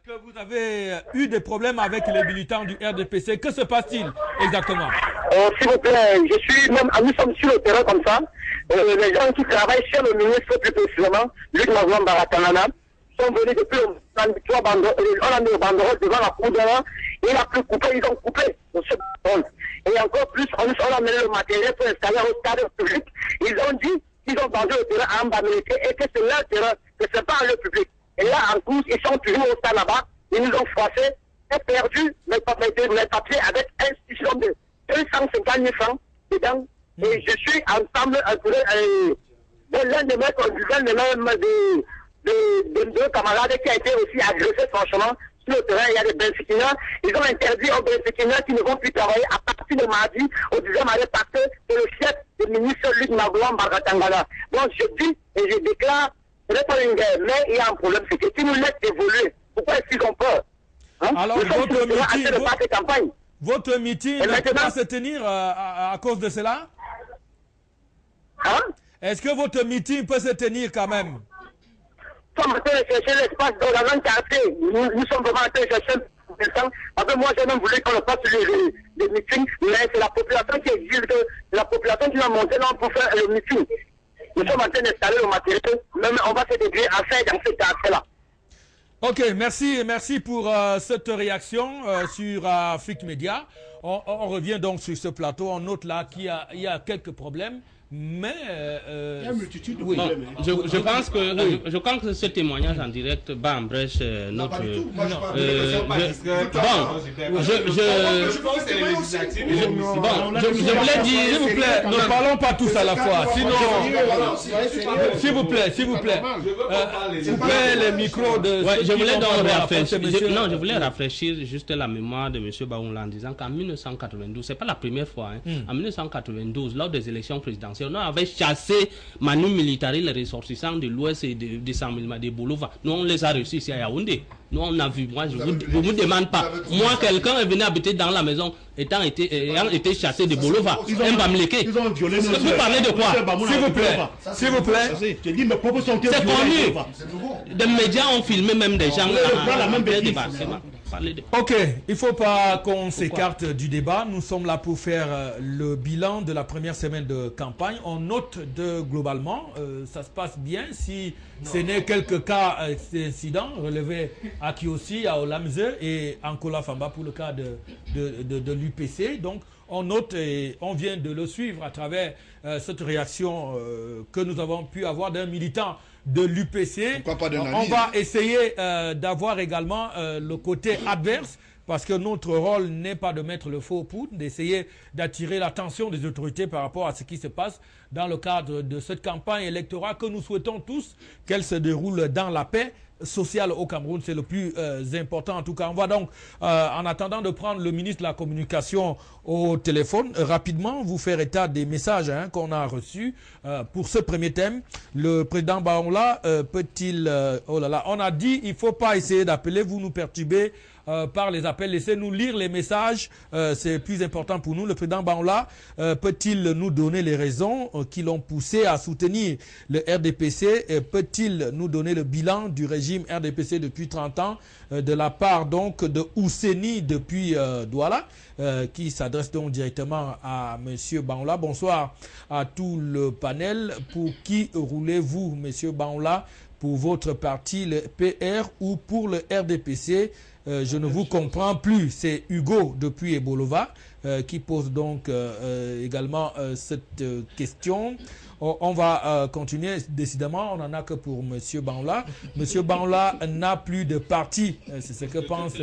Speaker 1: que vous avez eu des problèmes avec les militants du RDPC. Que se passe-t-il exactement?
Speaker 7: S'il vous plaît, nous sommes sur le terrain comme ça. Les gens qui travaillent chez le ministre, plus précisément, Luc Mazouan Baratanana, sont venus depuis on a mis le banderole devant la cour d'honneur. Il a pu couper, ils ont coupé M. Banderole. Et encore plus, on a amené le matériel pour installer au stade public. Ils ont dit qu'ils ont vendu le terrain à Mbamilité et que c'est leur terrain, que ce n'est pas un lieu public. Et là, en course, ils sont toujours au stade là-bas. Ils nous ont froissés et perdu mes papiers avec institution de 250 000 francs dedans. Et je suis ensemble l'un de mes deux camarades qui a été aussi agressé franchement sur le terrain. Il y a des Benfikinas. Ils ont interdit aux Benfikinas qui ne vont plus travailler à partir de mardi au 10e arrêt parce que c'est le chef du ministre Luc Magouan Baratangana. Donc je dis et je déclare, ce n'est pas une guerre, mais il y a un problème, c'est que si nous laissons évoluer, pourquoi est-ce qu'ils ont peur?
Speaker 1: Alors votre meeting ne peut pas se tenir à cause de cela? Est-ce que votre meeting peut se tenir quand même?
Speaker 7: Nous sommes en train de chercher l'espace dans la langue quartier. Nous sommes vraiment en train de chercher l'espace. Après, moi, j'ai même voulu qu'on le fasse les meetings, mais c'est la population qui exige la population qui va monter là pour faire le meeting. Nous sommes en train d'installer le matériel, même on va se débrouiller à faire dans ce quartier-là.
Speaker 1: Ok, merci pour cette réaction sur Afrique Média. On revient donc sur ce plateau. On note là qu'il y a quelques problèmes. Mais
Speaker 6: il y a une multitude de
Speaker 1: oui.
Speaker 6: problèmes.
Speaker 5: Je pense que je pense que ce témoignage en direct bat en brèche notre.
Speaker 3: Je
Speaker 1: voulais dire, s'il vous plaît, ne parlons pas tous à la fois. Sinon, s'il vous plaît, coupez les micros de.
Speaker 5: Je voulais rafraîchir juste la mémoire de M. Baounla en disant qu'en 1992, c'est pas la première fois. En 1992, lors des élections présidentielles, on avait chassé Manu Militari, les ressortissants de l'Ouest et de Saint-Milma de Bolova. Nous, on les a reçus ici à Yaoundé. Nous, on a vu. Moi, je ne vous demande pas. Moi, quelqu'un est venu habiter dans la maison ayant été chassé de Bolova.
Speaker 6: Ils ont violé nos.
Speaker 5: Vous parlez de quoi?
Speaker 1: S'il vous plaît.
Speaker 6: Je dis, mes propos sont
Speaker 5: c'est connu. Des médias ont filmé même des gens
Speaker 1: Ok, il ne faut pas qu'on s'écarte du débat. Nous sommes là pour faire le bilan de la première semaine de campagne. On note globalement, ça se passe bien. Si ce n'est quelques cas d'incidents relevés à Kiosi, à Olamze et Ankola Famba pour le cas de l'UPC. Donc, on note et on vient de le suivre à travers cette réaction que nous avons pu avoir d'un militant de l'UPC. On va essayer d'avoir également le côté adverse parce que notre rôle n'est pas de mettre le faux poudre, d'essayer d'attirer l'attention des autorités par rapport à ce qui se passe dans le cadre de cette campagne électorale que nous souhaitons tous qu'elle se déroule dans la paix sociale au Cameroun. C'est le plus important en tout cas. On va donc, en attendant de prendre le ministre de la Communication au téléphone, rapidement vous faire état des messages qu'on a reçus pour ce premier thème. Le président Baounla peut-il... oh là là, on a dit il ne faut pas essayer d'appeler, vous nous perturbez par les appels. Laissez-nous lire les messages, c'est plus important pour nous. Le président Baounla peut-il nous donner les raisons qui l'ont poussé à soutenir le RDPC et peut-il nous donner le bilan du régime RDPC depuis 30 ans de la part donc de Ousseni depuis Douala qui s'adresse donc directement à M. Baounla. Bonsoir à tout le panel. Pour qui roulez-vous, M. Baounla, pour votre parti, le PR, ou pour le RDPC? Je ne vous comprends plus. C'est Hugo depuis Ebolova qui pose donc également cette question. On va continuer. Décidément, on n'en a que pour M. Banla. M. Banla n'a plus de parti. C'est ce que pense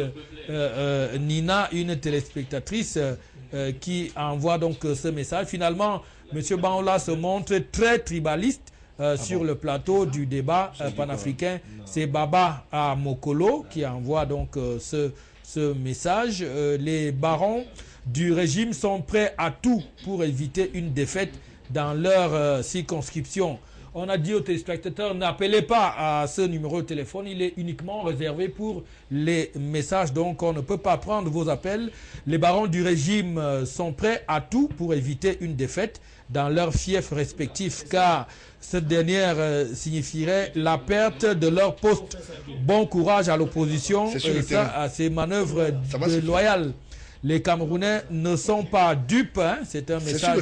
Speaker 1: Nina, une téléspectatrice qui envoie donc ce message. Finalement, M. Banla se montre très tribaliste sur le plateau du débat panafricain. C'est Baba à Mokolo qui envoie donc ce message. Les barons du régime sont prêts à tout pour éviter une défaite dans leur circonscription. On a dit aux téléspectateurs, n'appelez pas à ce numéro de téléphone, il est uniquement réservé pour les messages, donc on ne peut pas prendre vos appels. Les barons du régime sont prêts à tout pour éviter une défaite dans leurs fiefs respectifs, car cette dernière signifierait la perte de leur poste. Bon courage à l'opposition et ça, à ces manœuvres déloyales. Les Camerounais ne sont pas dupes. Hein. C'est un message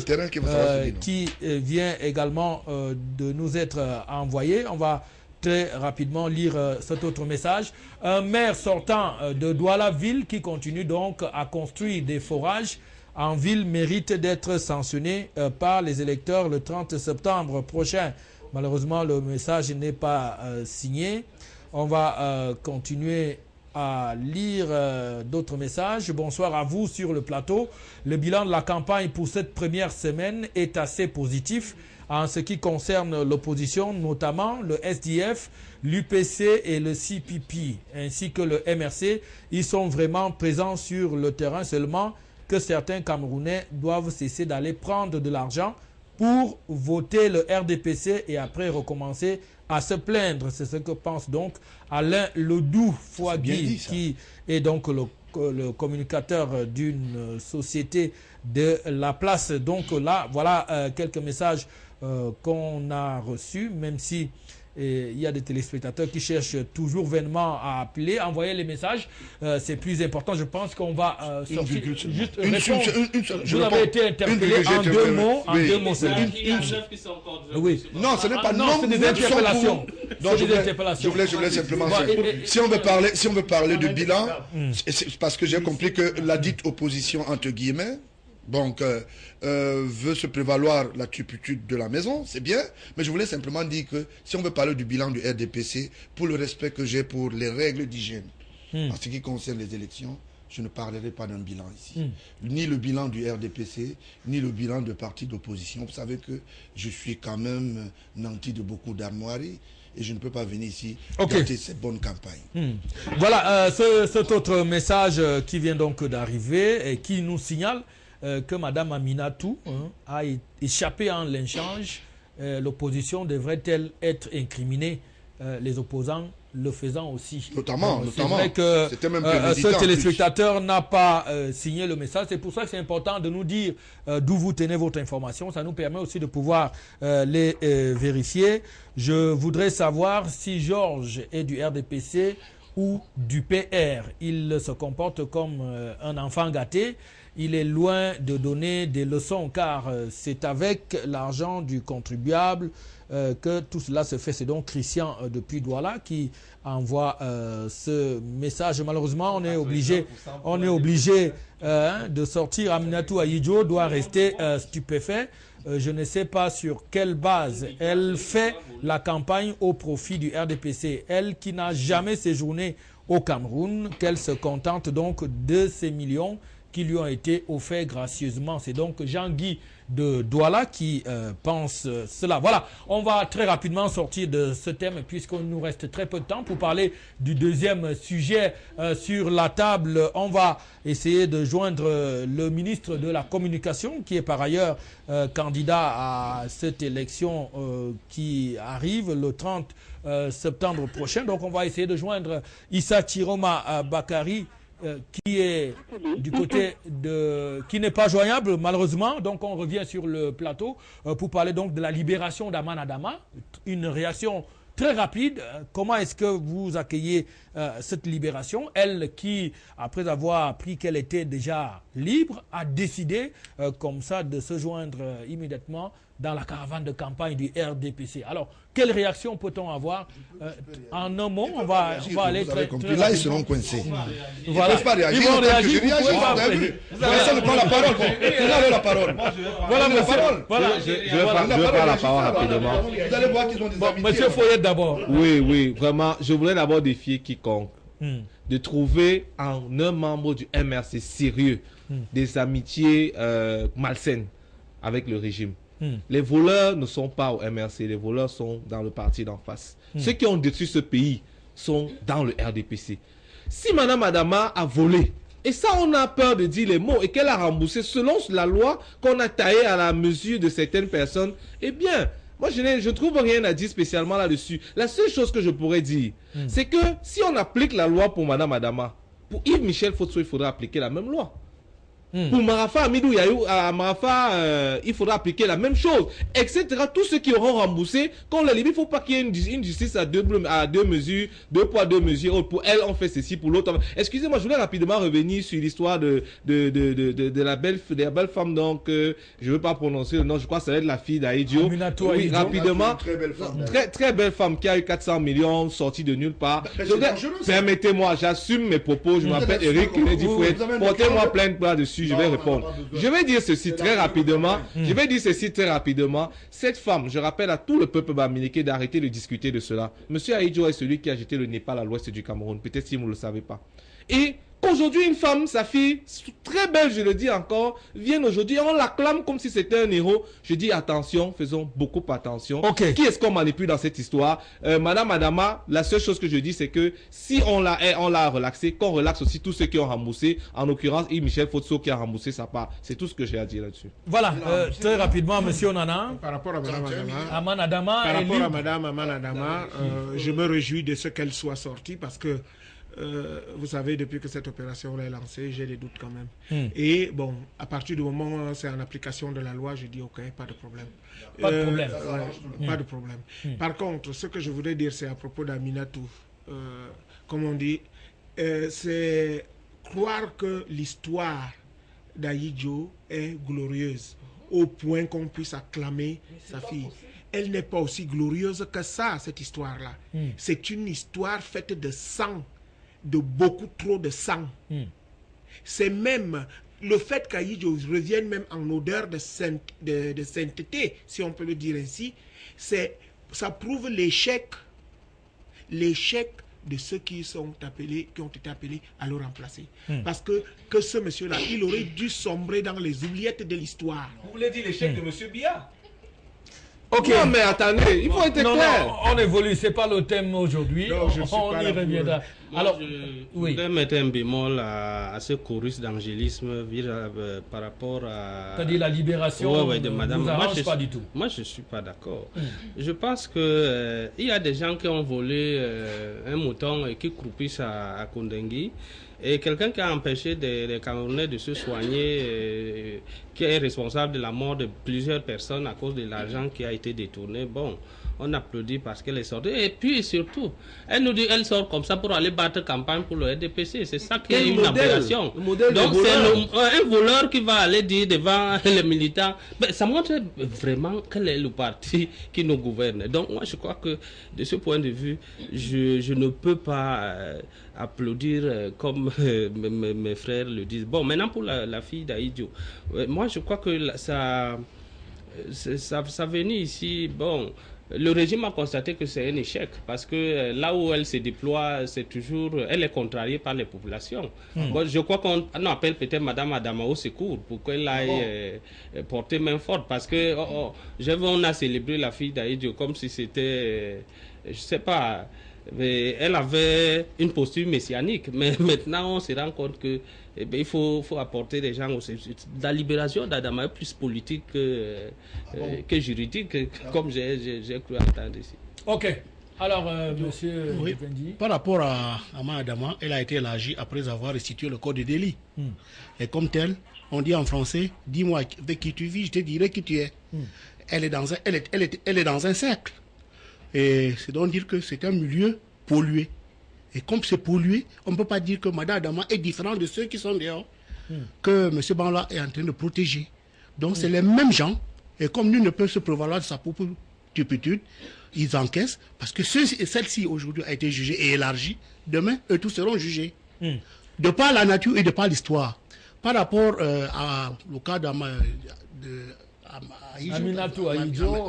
Speaker 1: qui vient également de nous être envoyé. On va très rapidement lire cet autre message. Un maire sortant de Douala-Ville qui continue donc à construire des forages en ville mérite d'être sanctionné par les électeurs le 30 septembre prochain. Malheureusement, le message n'est pas signé. On va continuer à lire d'autres messages. Bonsoir à vous sur le plateau. Le bilan de la campagne pour cette première semaine est assez positif en ce qui concerne l'opposition, notamment le SDF, l'UPC et le CPP, ainsi que le MRC. Ils sont vraiment présents sur le terrain, seulement que certains Camerounais doivent cesser d'aller prendre de l'argent pour voter le RDPC et après recommencer à se plaindre. C'est ce que pense donc Alain Ledoux-Fouagui, qui est donc le communicateur d'une société de la place. Donc là, voilà quelques messages qu'on a reçus, même si il y a des téléspectateurs qui cherchent toujours vainement à appeler, envoyer les messages. C'est plus important. Je pense qu'on va sortir. Juste répondre. Vous avez été interpellé en deux mots. En deux mots, oui.
Speaker 4: Non, ce n'est pas
Speaker 1: non, c'est des interpellations.
Speaker 4: Donc, je voulais simplement. Si on veut parler de bilan, c'est parce que j'ai compris que la dite opposition entre guillemets. Donc, veut se prévaloir la turpitude de la maison, c'est bien, mais je voulais simplement dire que si on veut parler du bilan du RDPC, pour le respect que j'ai pour les règles d'hygiène, en ce qui concerne les élections, je ne parlerai pas d'un bilan ici. Ni le bilan du RDPC, ni le bilan de partis d'opposition. Vous savez que je suis quand même nanti de beaucoup d'armoiries. Et je ne peux pas venir ici gâter cette bonne campagne.
Speaker 1: Voilà cet autre message qui vient donc d'arriver et qui nous signale que Mme Aminatou a échappé à un lynchage. L'opposition devrait-elle être incriminée, les opposants le faisant aussi.
Speaker 4: Notamment.
Speaker 1: C'est vrai que ce téléspectateur n'a pas signé le message. C'est pour ça que c'est important de nous dire d'où vous tenez votre information. Ça nous permet aussi de pouvoir les vérifier. Je voudrais savoir si Georges est du RDPC ou du PR. Il se comporte comme un enfant gâté. Il est loin de donner des leçons car c'est avec l'argent du contribuable que tout cela se fait. C'est donc Christian depuis Douala qui envoie ce message. Malheureusement, on est obligé de sortir. Aminatou Ahidjo doit rester stupéfait. Je ne sais pas sur quelle base elle fait la campagne au profit du RDPC. Elle qui n'a jamais séjourné au Cameroun, qu'elle se contente donc de ces millions qui lui ont été offerts gracieusement. C'est donc Jean-Guy de Douala qui pense cela. Voilà, on va très rapidement sortir de ce thème puisqu'il nous reste très peu de temps pour parler du deuxième sujet sur la table. On va essayer de joindre le ministre de la Communication qui est par ailleurs candidat à cette élection qui arrive le 30 septembre prochain. Donc on va essayer de joindre Issa Chiroma Bakari qui est du côté qui n'est pas joignable malheureusement. Donc on revient sur le plateau pour parler donc de la libération d'Aman Adama. Une réaction très rapide. Comment est-ce que vous accueillez cette libération? Elle qui, après avoir appris qu'elle était déjà libre, a décidé comme ça de se joindre immédiatement dans la caravane de campagne du RDPC. Alors, quelle réaction peut-on avoir en un mot, on va aller très
Speaker 4: là, ils seront coincés.
Speaker 1: Voilà.
Speaker 4: Ils ne peuvent pas réagir.
Speaker 1: Ils vont réagir,
Speaker 4: Je réagis, vous avez vu. Prend la parole. Vous avez la parole.
Speaker 1: Voilà, monsieur. Voilà.
Speaker 3: Je vais prendre la parole rapidement.
Speaker 4: Vous allez voir qu'ils ont des amitiés.
Speaker 1: Monsieur Foyet d'abord.
Speaker 3: Oui, vraiment. Je voulais d'abord défier quiconque de trouver en un membre du MRC sérieux des amitiés malsaines avec le régime. Les voleurs ne sont pas au MRC, les voleurs sont dans le parti d'en face. Ceux qui ont détruit ce pays sont dans le RDPC. Si Mme Adama a volé, et ça on a peur de dire les mots, et qu'elle a remboursé selon la loi qu'on a taillée à la mesure de certaines personnes, eh bien, moi je ne trouve rien à dire spécialement là-dessus. La seule chose que je pourrais dire, c'est que si on applique la loi pour Mme Adama, pour Yves Michel Fotso, il faudra appliquer la même loi. Pour Marafa Amidou Yayou, à Marafa, il faudra appliquer la même chose, etc. Tous ceux qui auront remboursé, quand la Libye, il ne faut pas qu'il y ait une justice à deux mesures, deux poids, deux mesures. Pour elle, on fait ceci, pour l'autre. Excusez-moi, je voulais rapidement revenir sur l'histoire de la belle femme, donc, je ne veux pas prononcer le nom, je crois que ça va être la fille d'Aïdio. Oui, rapidement. Très belle femme qui a eu 400 millions sortis de nulle part. Permettez-moi, j'assume mes propos, je m'appelle Eric Kennedy Fouet. Portez-moi plainte là-dessus. Je vais répondre. Je vais dire ceci très rapidement. Cette femme, je rappelle à tout le peuple bamileke d'arrêter de discuter de cela. Monsieur Aïdjo est celui qui a jeté le Népal à l'ouest du Cameroun. Peut-être si vous ne le savez pas. Et qu'aujourd'hui, une femme, sa fille, très belle, je le dis encore, vient aujourd'hui, on l'acclame comme si c'était un héros. Je dis attention, faisons beaucoup attention.
Speaker 1: Okay.
Speaker 3: Qui est-ce qu'on manipule dans cette histoire? Madame Adama, la seule chose que je dis, c'est que si on l'a relaxé, qu'on relaxe aussi tous ceux qui ont remboursé, en l'occurrence, Yves Michel Fotso qui a remboursé sa part. C'est tout ce que j'ai à dire là-dessus.
Speaker 1: Voilà, très rapidement, monsieur Onana.
Speaker 2: Par rapport à Mme Adama,
Speaker 1: Aman Adama,
Speaker 2: par rapport à Mme Aman Adama, je me réjouis de ce qu'elle soit sortie parce que vous savez, depuis que cette opération est lancée, j'ai des doutes quand même. Et bon, à partir du moment où c'est en application de la loi, je dis ok, pas de problème.
Speaker 1: Pas de problème.
Speaker 2: Pas de problème. Par contre, ce que je voudrais dire, c'est à propos d'Aminatou. Comme on dit, c'est croire que l'histoire d'Aïdjo est glorieuse au point qu'on puisse acclamer sa fille. Elle n'est pas aussi glorieuse que ça, cette histoire-là. C'est une histoire faite de sang, de beaucoup trop de sang. C'est même le fait qu'Aïdjo revienne même en odeur de sainteté, si on peut le dire ainsi, ça prouve l'échec de ceux qui ont été appelés à le remplacer. Parce que ce monsieur-là, il aurait dû sombrer dans les oubliettes de l'histoire.
Speaker 3: Vous voulez dire l'échec de monsieur Biya?
Speaker 1: Ok.
Speaker 3: Non, mais attendez, il faut être clair.
Speaker 1: Non, on évolue, c'est pas le thème aujourd'hui. On y reviendra. Alors,
Speaker 5: je voudrais mettre un bémol à ce chorus d'angélisme par rapport à...
Speaker 1: C'est-à-dire la libération
Speaker 5: de madame.
Speaker 1: Moi, pas du tout.
Speaker 5: Moi, je ne suis pas d'accord. Je pense que il y a des gens qui ont volé un mouton et qui croupissent à Kondengui. Et quelqu'un qui a empêché les Camerounais de se soigner, qui est responsable de la mort de plusieurs personnes à cause de l'argent qui a été détourné, bon, on applaudit parce qu'elle est sortie. Et puis surtout, elle nous dit qu'elle sort comme ça pour aller battre campagne pour le RDPC. C'est ça qui est une aberration. Donc c'est un voleur qui va aller dire devant les militants. Mais ça montre vraiment quel est le parti qui nous gouverne. Donc moi je crois que de ce point de vue, je ne peux pas applaudir comme mes frères le disent. Bon, maintenant pour la fille d'Aïdjo, moi je crois que ça venait ici, bon, le régime a constaté que c'est un échec parce que là où elle se déploie, c'est toujours, elle est contrariée par les populations. Bon, je crois qu'on appelle peut-être Madame Adama au secours pour qu'elle aille porter main forte parce que on a célébré la fille d'Aïdjo comme si c'était, je sais pas, mais elle avait une posture messianique, mais maintenant on se rend compte que il faut apporter des gens aussi. La libération d'Adama est plus politique que juridique, comme j'ai cru entendre ici.
Speaker 1: Ok. Alors, monsieur Dependi.
Speaker 6: Par rapport à Aman Adama, elle a été élargie après avoir restitué le code de délit. Et comme tel, on dit en français, dis-moi avec qui tu vis, je te dirai qui tu es. Elle est dans un cercle. Et c'est donc dire que c'est un milieu pollué. Et comme c'est pollué, on ne peut pas dire que Mme Adama est différent de ceux qui sont dehors, que M. Banla est en train de protéger. Donc c'est les mêmes gens Et comme nul ne peut se prévaloir de sa propre turpitude, ils encaissent, parce que celle-ci aujourd'hui a été jugée et élargie, demain, eux tous seront jugés. De par la nature et de par l'histoire. Par rapport au cas
Speaker 1: Aminatou Ahidjo,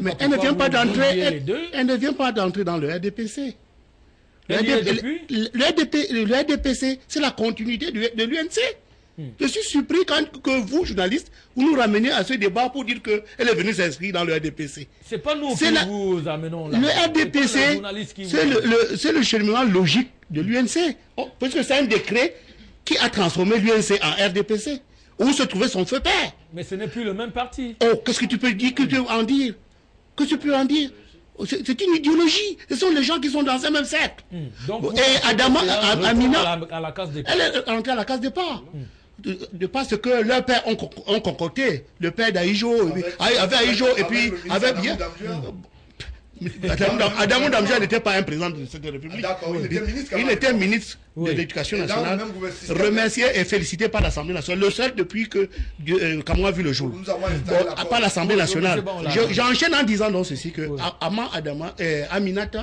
Speaker 6: mais elle ne vient pas d'entrer, elle ne vient pas d'entrer dans le RDPC. Le RDPC, c'est la continuité de l'UNC. Je suis surpris quand que vous, journalistes, vous nous ramenez à ce débat pour dire qu'elle est venue s'inscrire dans le RDPC.
Speaker 1: C'est pas nous qui vous amenons là.
Speaker 6: Le RDPC, c'est le cheminement logique de l'UNC. Parce que c'est un décret qui a transformé l'UNC en RDPC, où se trouvait son feu père.
Speaker 1: Mais ce n'est plus le même parti.
Speaker 6: Oh, qu'est-ce que tu peux dire, en dire? Que tu peux en dire? C'est une idéologie. Ce sont les gens qui sont dans un même cercle.
Speaker 1: Donc,
Speaker 6: et Adama, Amina,
Speaker 1: à la case départ.
Speaker 6: Elle est entrée à la case départ. De parce que leurs pères ont concocté, le père d'Aïjo, avec Aïjo, et puis avec bien. Adamou Damja n'était pas un président de cette république. Il était ministre de l'éducation nationale, remercié et félicité par l'Assemblée nationale. Le seul depuis que Cameroun a vu le jour. Par l'Assemblée nationale. J'enchaîne en disant donc ceci que Aminatou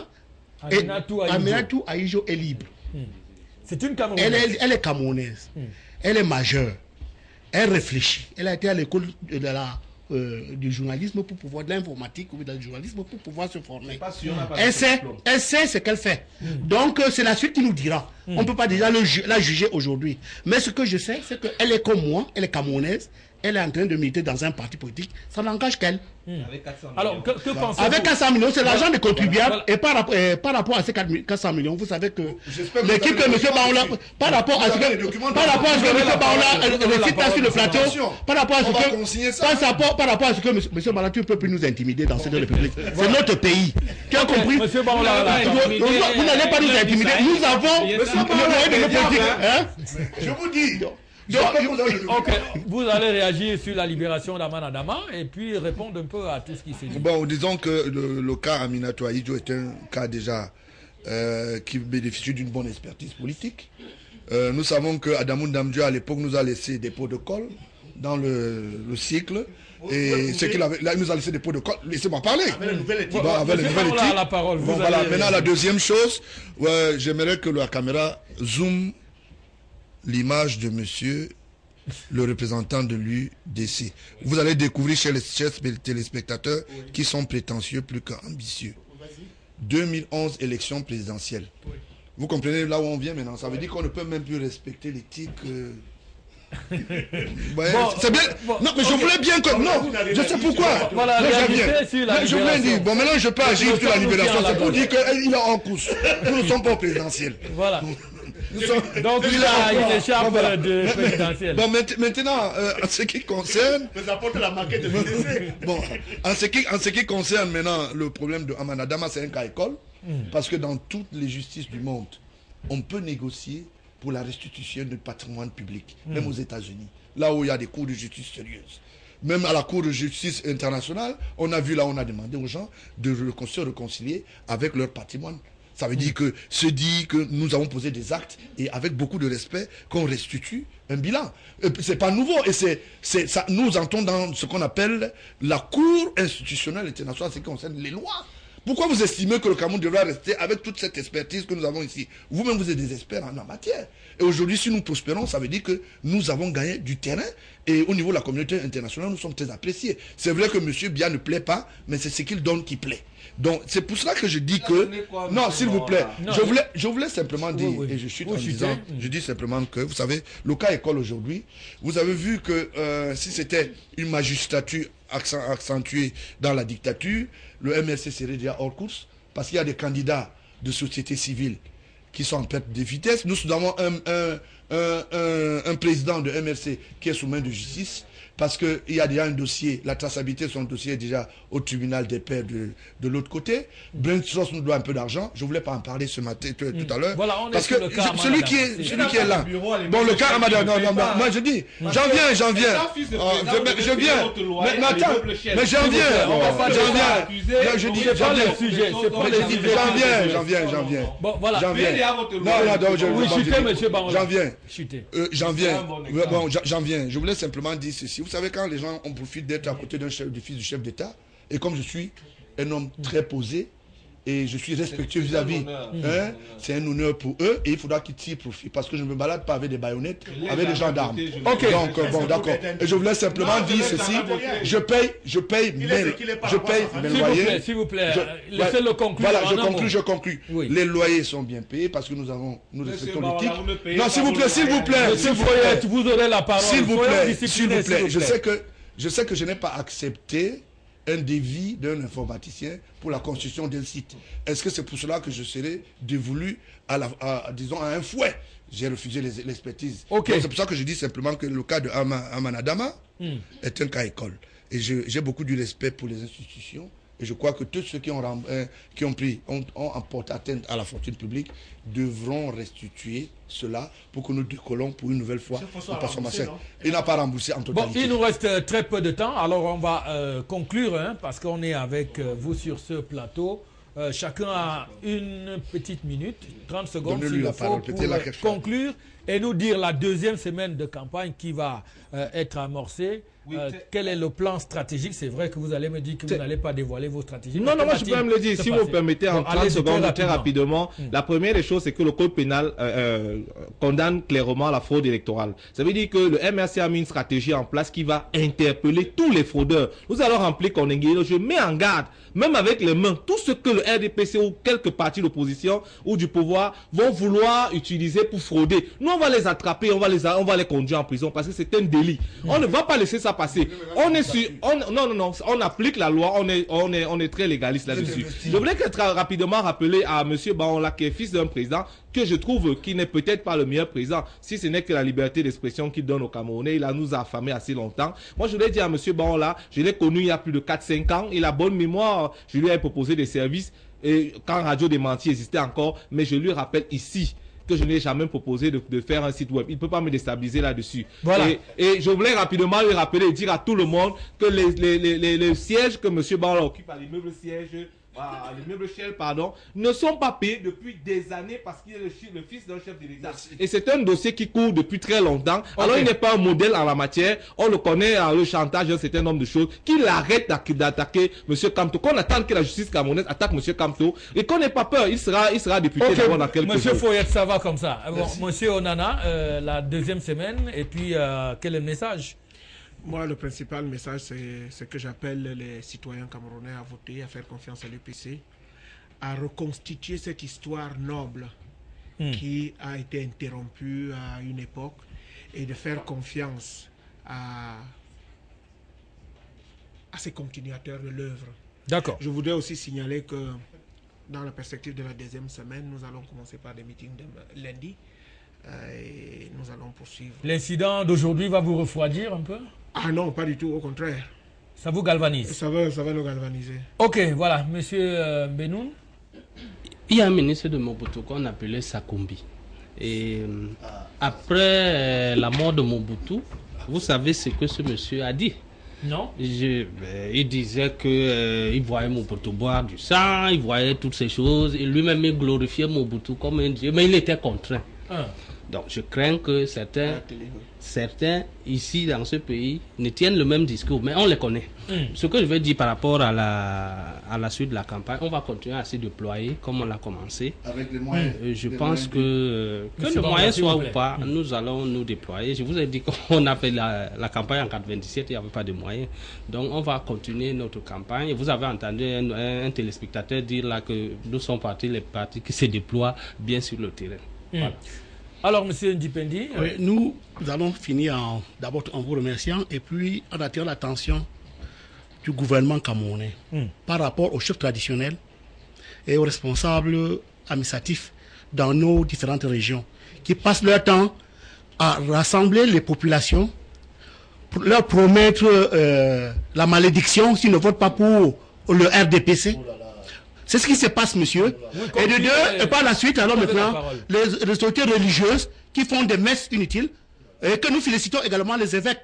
Speaker 6: Aïjo est libre.
Speaker 1: C'est une Camerounaise.
Speaker 6: Elle est camerounaise. Elle est majeure. Elle réfléchit. Elle a été à l'école du journalisme pour pouvoir, de l'informatique ou du journalisme pour pouvoir se former. Elle sait ce qu'elle fait. Donc c'est la suite qui nous dira. On ne peut pas déjà la juger aujourd'hui. Mais ce que je sais, c'est qu'elle est comme moi, elle est camerounaise, elle est en train de militer dans un parti politique, ça n'engage qu'elle.
Speaker 1: Alors, que pensez-vous?
Speaker 6: Avec 400 millions, c'est l'argent des contribuables. Et par rapport à ces 400 millions, vous savez que l'équipe de M. Baoula, par rapport à ce que M. Baoula le cite sur le plateau, par rapport à ce que M. Baoula, tu ne peux plus nous intimider dans cette république. C'est notre pays. Tu as compris?
Speaker 1: M. Baoula,
Speaker 6: vous n'allez pas nous intimider. Nous avons le moyen de nos politiques.
Speaker 4: Je vous dis.
Speaker 1: Ok, vous allez réagir sur la libération d'Aman Adama et puis répondre un peu à tout ce qui s'est dit.
Speaker 4: Bon, disons que le cas Aminatou Ahidjo est un cas déjà qui bénéficie d'une bonne expertise politique. Nous savons que Adamou Damja à l'époque nous a laissé des pots de colle dans le cycle. Et ce qu'il avait, là, il nous a laissé des pots de colle. Laissez-moi parler. Avec le nouvel équipe.
Speaker 1: La parole.
Speaker 4: Bon, voilà. Maintenant, la deuxième chose, j'aimerais que la caméra zoome l'image de monsieur le représentant de l'UDC. Vous allez découvrir chez les téléspectateurs qui sont prétentieux plus qu'ambitieux. 2011, élection présidentielle. Vous comprenez là où on vient maintenant? Ça veut dire qu'on ne peut même plus respecter l'éthique. C'est bien. Non, mais je voulais bien que. Non, je sais pourquoi.
Speaker 1: Voilà,
Speaker 4: je voulais dire. Bon, maintenant je peux agir sur la libération. C'est pour dire qu'il est en course. Nous ne sommes pas au présidentiel.
Speaker 1: Voilà. Donc il a une écharpe de présidentielle.
Speaker 4: Bon, maintenant, en ce qui concerne. Bon, en ce qui concerne maintenant le problème de Aman Adama, c'est un cas école. Parce que dans toutes les justices du monde, on peut négocier pour la restitution du patrimoine public, même aux États-Unis, là où il y a des cours de justice sérieuses. Même à la Cour de justice internationale, on a vu là, on a demandé aux gens de se réconcilier avec leur patrimoine. Ça veut dire que se dit que nous avons posé des actes et avec beaucoup de respect qu'on restitue un bilan. C'est pas nouveau et ça, nous entrons dans ce qu'on appelle la Cour institutionnelle internationale, ce qui concerne les lois. Pourquoi vous estimez que le Cameroun devrait rester avec toute cette expertise que nous avons ici? Vous-même, vous êtes des experts en la matière. Et aujourd'hui, si nous prospérons, ça veut dire que nous avons gagné du terrain. Et au niveau de la communauté internationale, nous sommes très appréciés. C'est vrai que M. Bia ne plaît pas, mais c'est ce qu'il donne qui plaît. Donc, c'est pour cela que je dis que... Non, s'il vous plaît. Je voulais simplement dire, et je suis en disant, je dis simplement que, vous savez, le cas école aujourd'hui, vous avez vu que si c'était une magistrature accentuée dans la dictature, le MRC serait déjà hors course, parce qu'il y a des candidats de société civile qui sont en perte de vitesse. Nous avons un président de MRC qui est sous main de justice, parce qu'il y a déjà un dossier, la traçabilité de son dossier est déjà au tribunal des pairs de l'autre côté. Brainstorm nous doit un peu d'argent. Je ne voulais pas en parler ce matin, tout à l'heure.
Speaker 1: Voilà,
Speaker 4: parce que celui qui est là. Bon, le cas Amadou, non, moi je dis, j'en viens. Je viens. Mais attends, mais j'en viens. Je dis,
Speaker 1: c'est pas le sujet. C'est pas le sujet.
Speaker 4: J'en viens.
Speaker 1: Bon, voilà.
Speaker 4: J'en viens. J'en viens. Bon, j'en viens. Je voulais simplement dire ceci. Vous savez, quand les gens, on profite d'être à côté du fils du chef d'État, et comme je suis un homme très posé, et je suis respectueux vis-à-vis. C'est un honneur pour eux et il faudra qu'ils tirent profit parce que je ne me balade pas avec des baïonnettes, avec des gendarmes.
Speaker 1: Ok.
Speaker 4: Donc, bon, d'accord. Et je voulais simplement dire ceci. Je paye mes loyers.
Speaker 1: S'il vous plaît, laissez-le conclure.
Speaker 4: Voilà, je conclus. Oui. Les loyers sont bien payés parce que nous respectons l'éthique. Non, s'il vous plaît.
Speaker 1: Monsieur Foyet, vous aurez la parole.
Speaker 4: S'il vous plaît. Je sais que je n'ai pas accepté un devis d'un informaticien pour la construction d'un site. Est-ce que c'est pour cela que je serai dévolu disons, à un fouet? J'ai refusé l'expertise.
Speaker 1: Okay.
Speaker 4: C'est pour ça que je dis simplement que le cas de Amanadama est un cas école. Et j'ai beaucoup de respect pour les institutions. Et je crois que tous ceux qui ont apporté atteinte à la fortune publique devront restituer cela pour que nous décollons pour une nouvelle fois. Il n'a pas remboursé en totalité.
Speaker 1: Bon, il nous reste très peu de temps, alors on va conclure, parce qu'on est avec vous sur ce plateau. Chacun a une petite minute, 30 secondes s'il le faut, pour conclure et nous dire la deuxième semaine de campagne qui va être amorcée. Quel est le plan stratégique? C'est vrai que vous allez me dire que vous n'allez pas dévoiler vos stratégies.
Speaker 3: Non, moi je peux même le dire, si vous permettez, en 30 secondes, très rapidement. La première des choses, c'est que le code pénal condamne clairement la fraude électorale. Ça veut dire que le MRC a mis une stratégie en place qui va interpeller tous les fraudeurs. Nous allons remplir Konengué. Je mets en garde, même avec les mains, tout ce que le RDPC ou quelques partis d'opposition ou du pouvoir vont vouloir utiliser pour frauder. Nous, on va les attraper, on va les conduire en prison parce que c'est un délit. On ne va pas laisser ça passer. On applique la loi, on est très légaliste là-dessus. Je voulais très rapidement rappeler à M. Baonla, qui est fils d'un président, que je trouve qu'il n'est peut-être pas le meilleur président, si ce n'est que la liberté d'expression qu'il donne aux Camerounais. Il nous a affamés assez longtemps. Moi, je voulais dire à M. Baonla, je l'ai connu il y a plus de 4-5 ans. Il a bonne mémoire. Je lui ai proposé des services et quand Radio Démenti existait encore, mais je lui rappelle ici que je n'ai jamais proposé de faire un site web. Il ne peut pas me déstabiliser là-dessus. Voilà. Et je voulais rapidement lui rappeler et dire à tout le monde que les sièges que M. Baola occupe à l'immeuble siège, l'immeuble Shell, ne sont pas payés depuis des années parce qu'il est le fils d'un chef de l'État. Et c'est un dossier qui court depuis très longtemps. Alors il n'est pas un modèle en la matière. On le connaît, le chantage, un certain nombre de choses. Qu'il arrête d'attaquer M. Kamto. Qu'on attend que la justice camerounaise attaque M. Kamto. Et qu'on n'ait pas peur. Il sera député dans quelques jours.
Speaker 1: Monsieur Foyet, ça va comme ça. Bon, Monsieur Onana, la deuxième semaine. Et puis, quel est le message?
Speaker 2: Moi, le principal message, c'est ce que j'appelle les citoyens camerounais à voter, à faire confiance à l'UPC, à reconstituer cette histoire noble qui a été interrompue à une époque et de faire confiance à ces continuateurs de l'œuvre.
Speaker 1: D'accord.
Speaker 2: Je voudrais aussi signaler que dans la perspective de la deuxième semaine, nous allons commencer par des meetings de lundi et nous allons poursuivre.
Speaker 1: L'incident d'aujourd'hui va vous refroidir un peu?
Speaker 2: Ah non, pas du tout, au contraire.
Speaker 1: Ça vous galvanise?
Speaker 2: Ça va nous galvaniser.
Speaker 1: Ok, voilà, monsieur Benoun.
Speaker 5: Il y a un ministre de Mobutu qu'on appelait Sakumbi. Et après la mort de Mobutu, vous savez ce que ce monsieur a dit?
Speaker 1: Non.
Speaker 5: Il disait qu'il voyait Mobutu boire du sang, il voyait toutes ces choses. Et lui-même, il glorifiait Mobutu comme un dieu, mais il était contraint. Donc je crains que certains ici dans ce pays ne tiennent le même discours, mais on les connaît. Ce que je veux dire par rapport à la suite de la campagne, on va continuer à se déployer comme on l'a commencé.
Speaker 4: Avec les moyens.
Speaker 5: Je pense que le moyen soit ou pas, nous allons nous déployer. Je vous ai dit qu'on a fait la campagne en 97, il n'y avait pas de moyens. Donc on va continuer notre campagne. Vous avez entendu un téléspectateur dire là que nous sommes les partis qui se déploient bien sur le terrain. Voilà.
Speaker 1: Alors, M. Ndipendi,
Speaker 6: nous allons finir d'abord en vous remerciant et puis en attirant l'attention du gouvernement camerounais par rapport aux chefs traditionnels et aux responsables administratifs dans nos différentes régions qui passent leur temps à rassembler les populations pour leur promettre la malédiction s'ils ne votent pas pour le RDPC. C'est ce qui se passe, monsieur. Et de deux, et par la suite, alors maintenant, les autorités religieuses qui font des messes inutiles, et que nous félicitons également les évêques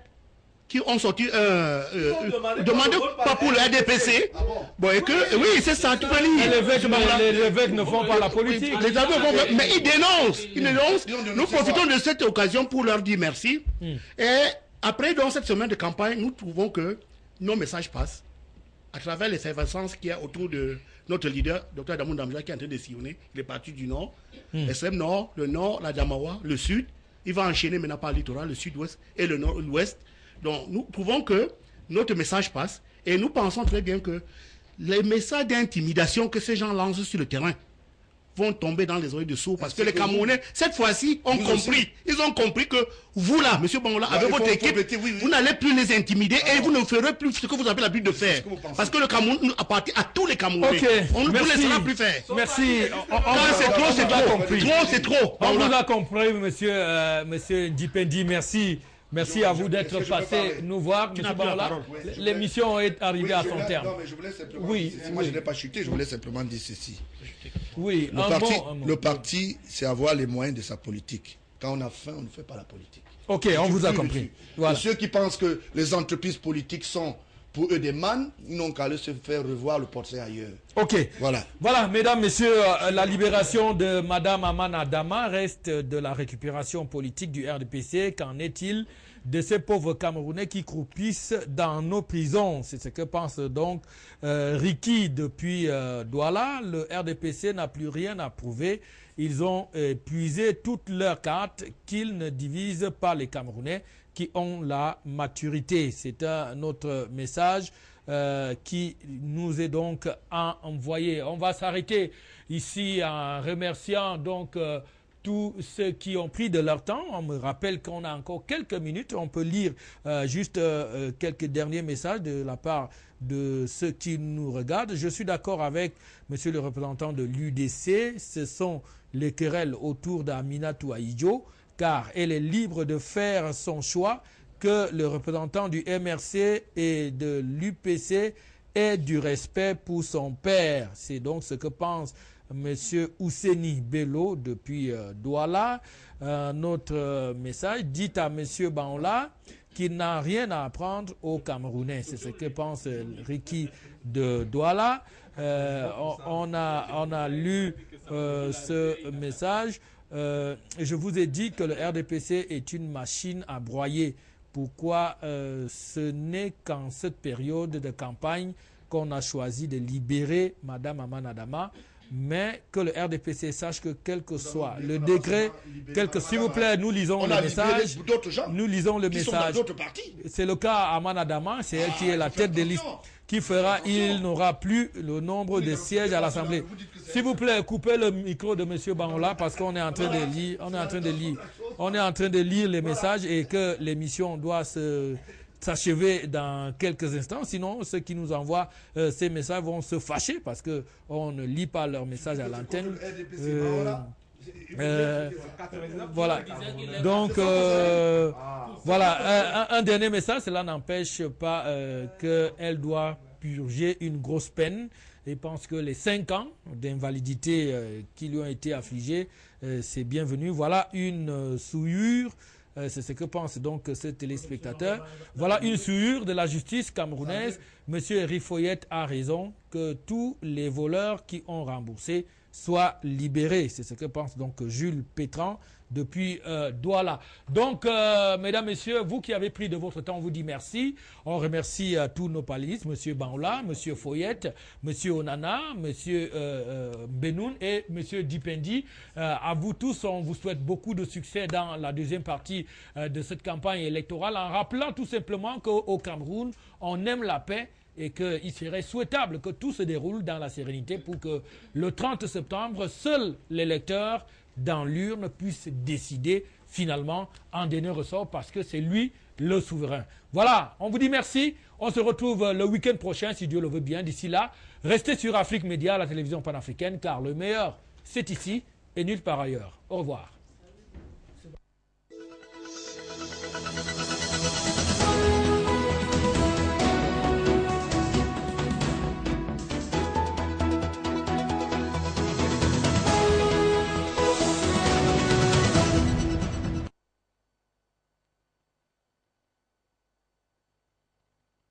Speaker 6: qui ont sorti demandé pas pour le RDPC. Bon, et que, oui, c'est ça, tu peux lire.
Speaker 1: Les évêques ne font pas la politique.
Speaker 6: Les évêques font, mais ils dénoncent. Nous profitons de cette occasion pour leur dire merci. Et Après donc cette semaine de campagne, nous trouvons que nos messages passent à travers les effervescences qu'il y a autour de notre leader, Dr Damou Ndamja, qui est en train de sillonner les parties du Nord, l'extrême Nord, le Nord, la Damawa, le Sud. Il va enchaîner maintenant par le littoral, le Sud-Ouest et le Nord, l'Ouest. Donc nous trouvons que notre message passe et nous pensons très bien que les messages d'intimidation que ces gens lancent sur le terrain vont tomber dans les oreilles de sourds parce que les Camerounais, cette fois-ci, ont compris. Ils ont compris que vous là, M. Bangola, avec votre équipe, vous n'allez plus les intimider et vous ne ferez plus ce que vous avez l'habitude de faire. Parce que le Cameroun appartient à tous les Camerounais. On ne vous laissera plus faire.
Speaker 1: Merci.
Speaker 6: C'est trop.
Speaker 1: On vous a compris, monsieur Dipendi. Merci. Merci à vous d'être passé nous voir, M. Bangola. L'émission est arrivée à son terme.
Speaker 4: Non, mais je voulais simplement moi, je n'ai pas chuté, je voulais simplement dire ceci.
Speaker 1: Oui,
Speaker 4: le parti, c'est avoir les moyens de sa politique. Quand on a faim, on ne fait pas la politique.
Speaker 1: Ok, on vous a compris.
Speaker 4: Voilà. Ceux qui pensent que les entreprises politiques sont pour eux des mannes, ils n'ont qu'à se faire revoir le portrait ailleurs.
Speaker 1: Ok.
Speaker 4: Voilà.
Speaker 1: Voilà, mesdames, messieurs, la libération de Madame Amana Dama reste de la récupération politique du RDPC. Qu'en est-il de ces pauvres Camerounais qui croupissent dans nos prisons? C'est ce que pense donc Ricky depuis Douala. Le RDPC n'a plus rien à prouver. Ils ont puisé toutes leurs cartes qu'ils ne divisent pas les Camerounais qui ont la maturité. C'est un autre message qui nous est donc envoyé. On va s'arrêter ici en remerciant donc tous ceux qui ont pris de leur temps. On me rappelle qu'on a encore quelques minutes. On peut lire juste quelques derniers messages de la part de ceux qui nous regardent. Je suis d'accord avec monsieur le représentant de l'UDC. Ce sont les querelles autour d'Aminatou Aïdjo, car elle est libre de faire son choix, que le représentant du MRC et de l'UPC ait du respect pour son père. C'est donc ce que pense M. Ousseni Bello depuis Douala. Notre message dit à M. Bangola qu'il n'a rien à apprendre aux Camerounais. C'est ce que pense Ricky de Douala. On a lu ce message. Je vous ai dit que le RDPC est une machine à broyer. Pourquoi ce n'est qu'en cette période de campagne qu'on a choisi de libérer Mme Amana Dama, mais que le RDPC sache que quel que soit le décret, s'il vous plaît, nous lisons le message. Nous lisons le message. C'est le cas à Amana Dama, c'est elle qui est la tête de liste, qui fera, il n'aura plus le nombre de sièges à l'Assemblée. S'il vous plaît, coupez le micro de M. Bangola parce qu'on est en train de lire, on est en train de lire les messages et que l'émission doit s'achever dans quelques instants. Sinon, ceux qui nous envoient ces messages vont se fâcher parce que on ne lit pas leurs messages à l'antenne. Voilà. Donc, voilà. Un dernier message, cela n'empêche pas qu'elle doit purger une grosse peine et pense que les 5 ans d'invalidité qui lui ont été affligés, c'est bienvenu. Voilà une souillure. C'est ce que pense donc ce téléspectateur. Voilà une souillure de la justice camerounaise. Monsieur Rifoyette a raison que tous les voleurs qui ont remboursé soient libérés. C'est ce que pense donc Jules Pétran depuis Douala. Donc, mesdames, messieurs, vous qui avez pris de votre temps, on vous dit merci. On remercie tous nos panélistes, monsieur Bangola, monsieur Foyette, monsieur Onana, monsieur Benoun et monsieur Dipendi. À vous tous, on vous souhaite beaucoup de succès dans la deuxième partie de cette campagne électorale, en rappelant tout simplement qu'au Cameroun, on aime la paix et qu'il serait souhaitable que tout se déroule dans la sérénité pour que le 30 septembre, seul l'électeur dans l'urne puisse décider finalement en dernier ressort parce que c'est lui le souverain. Voilà, on vous dit merci. On se retrouve le week-end prochain si Dieu le veut bien. D'ici là, restez sur Afrique Média, la télévision panafricaine, car le meilleur, c'est ici et nulle part ailleurs. Au revoir.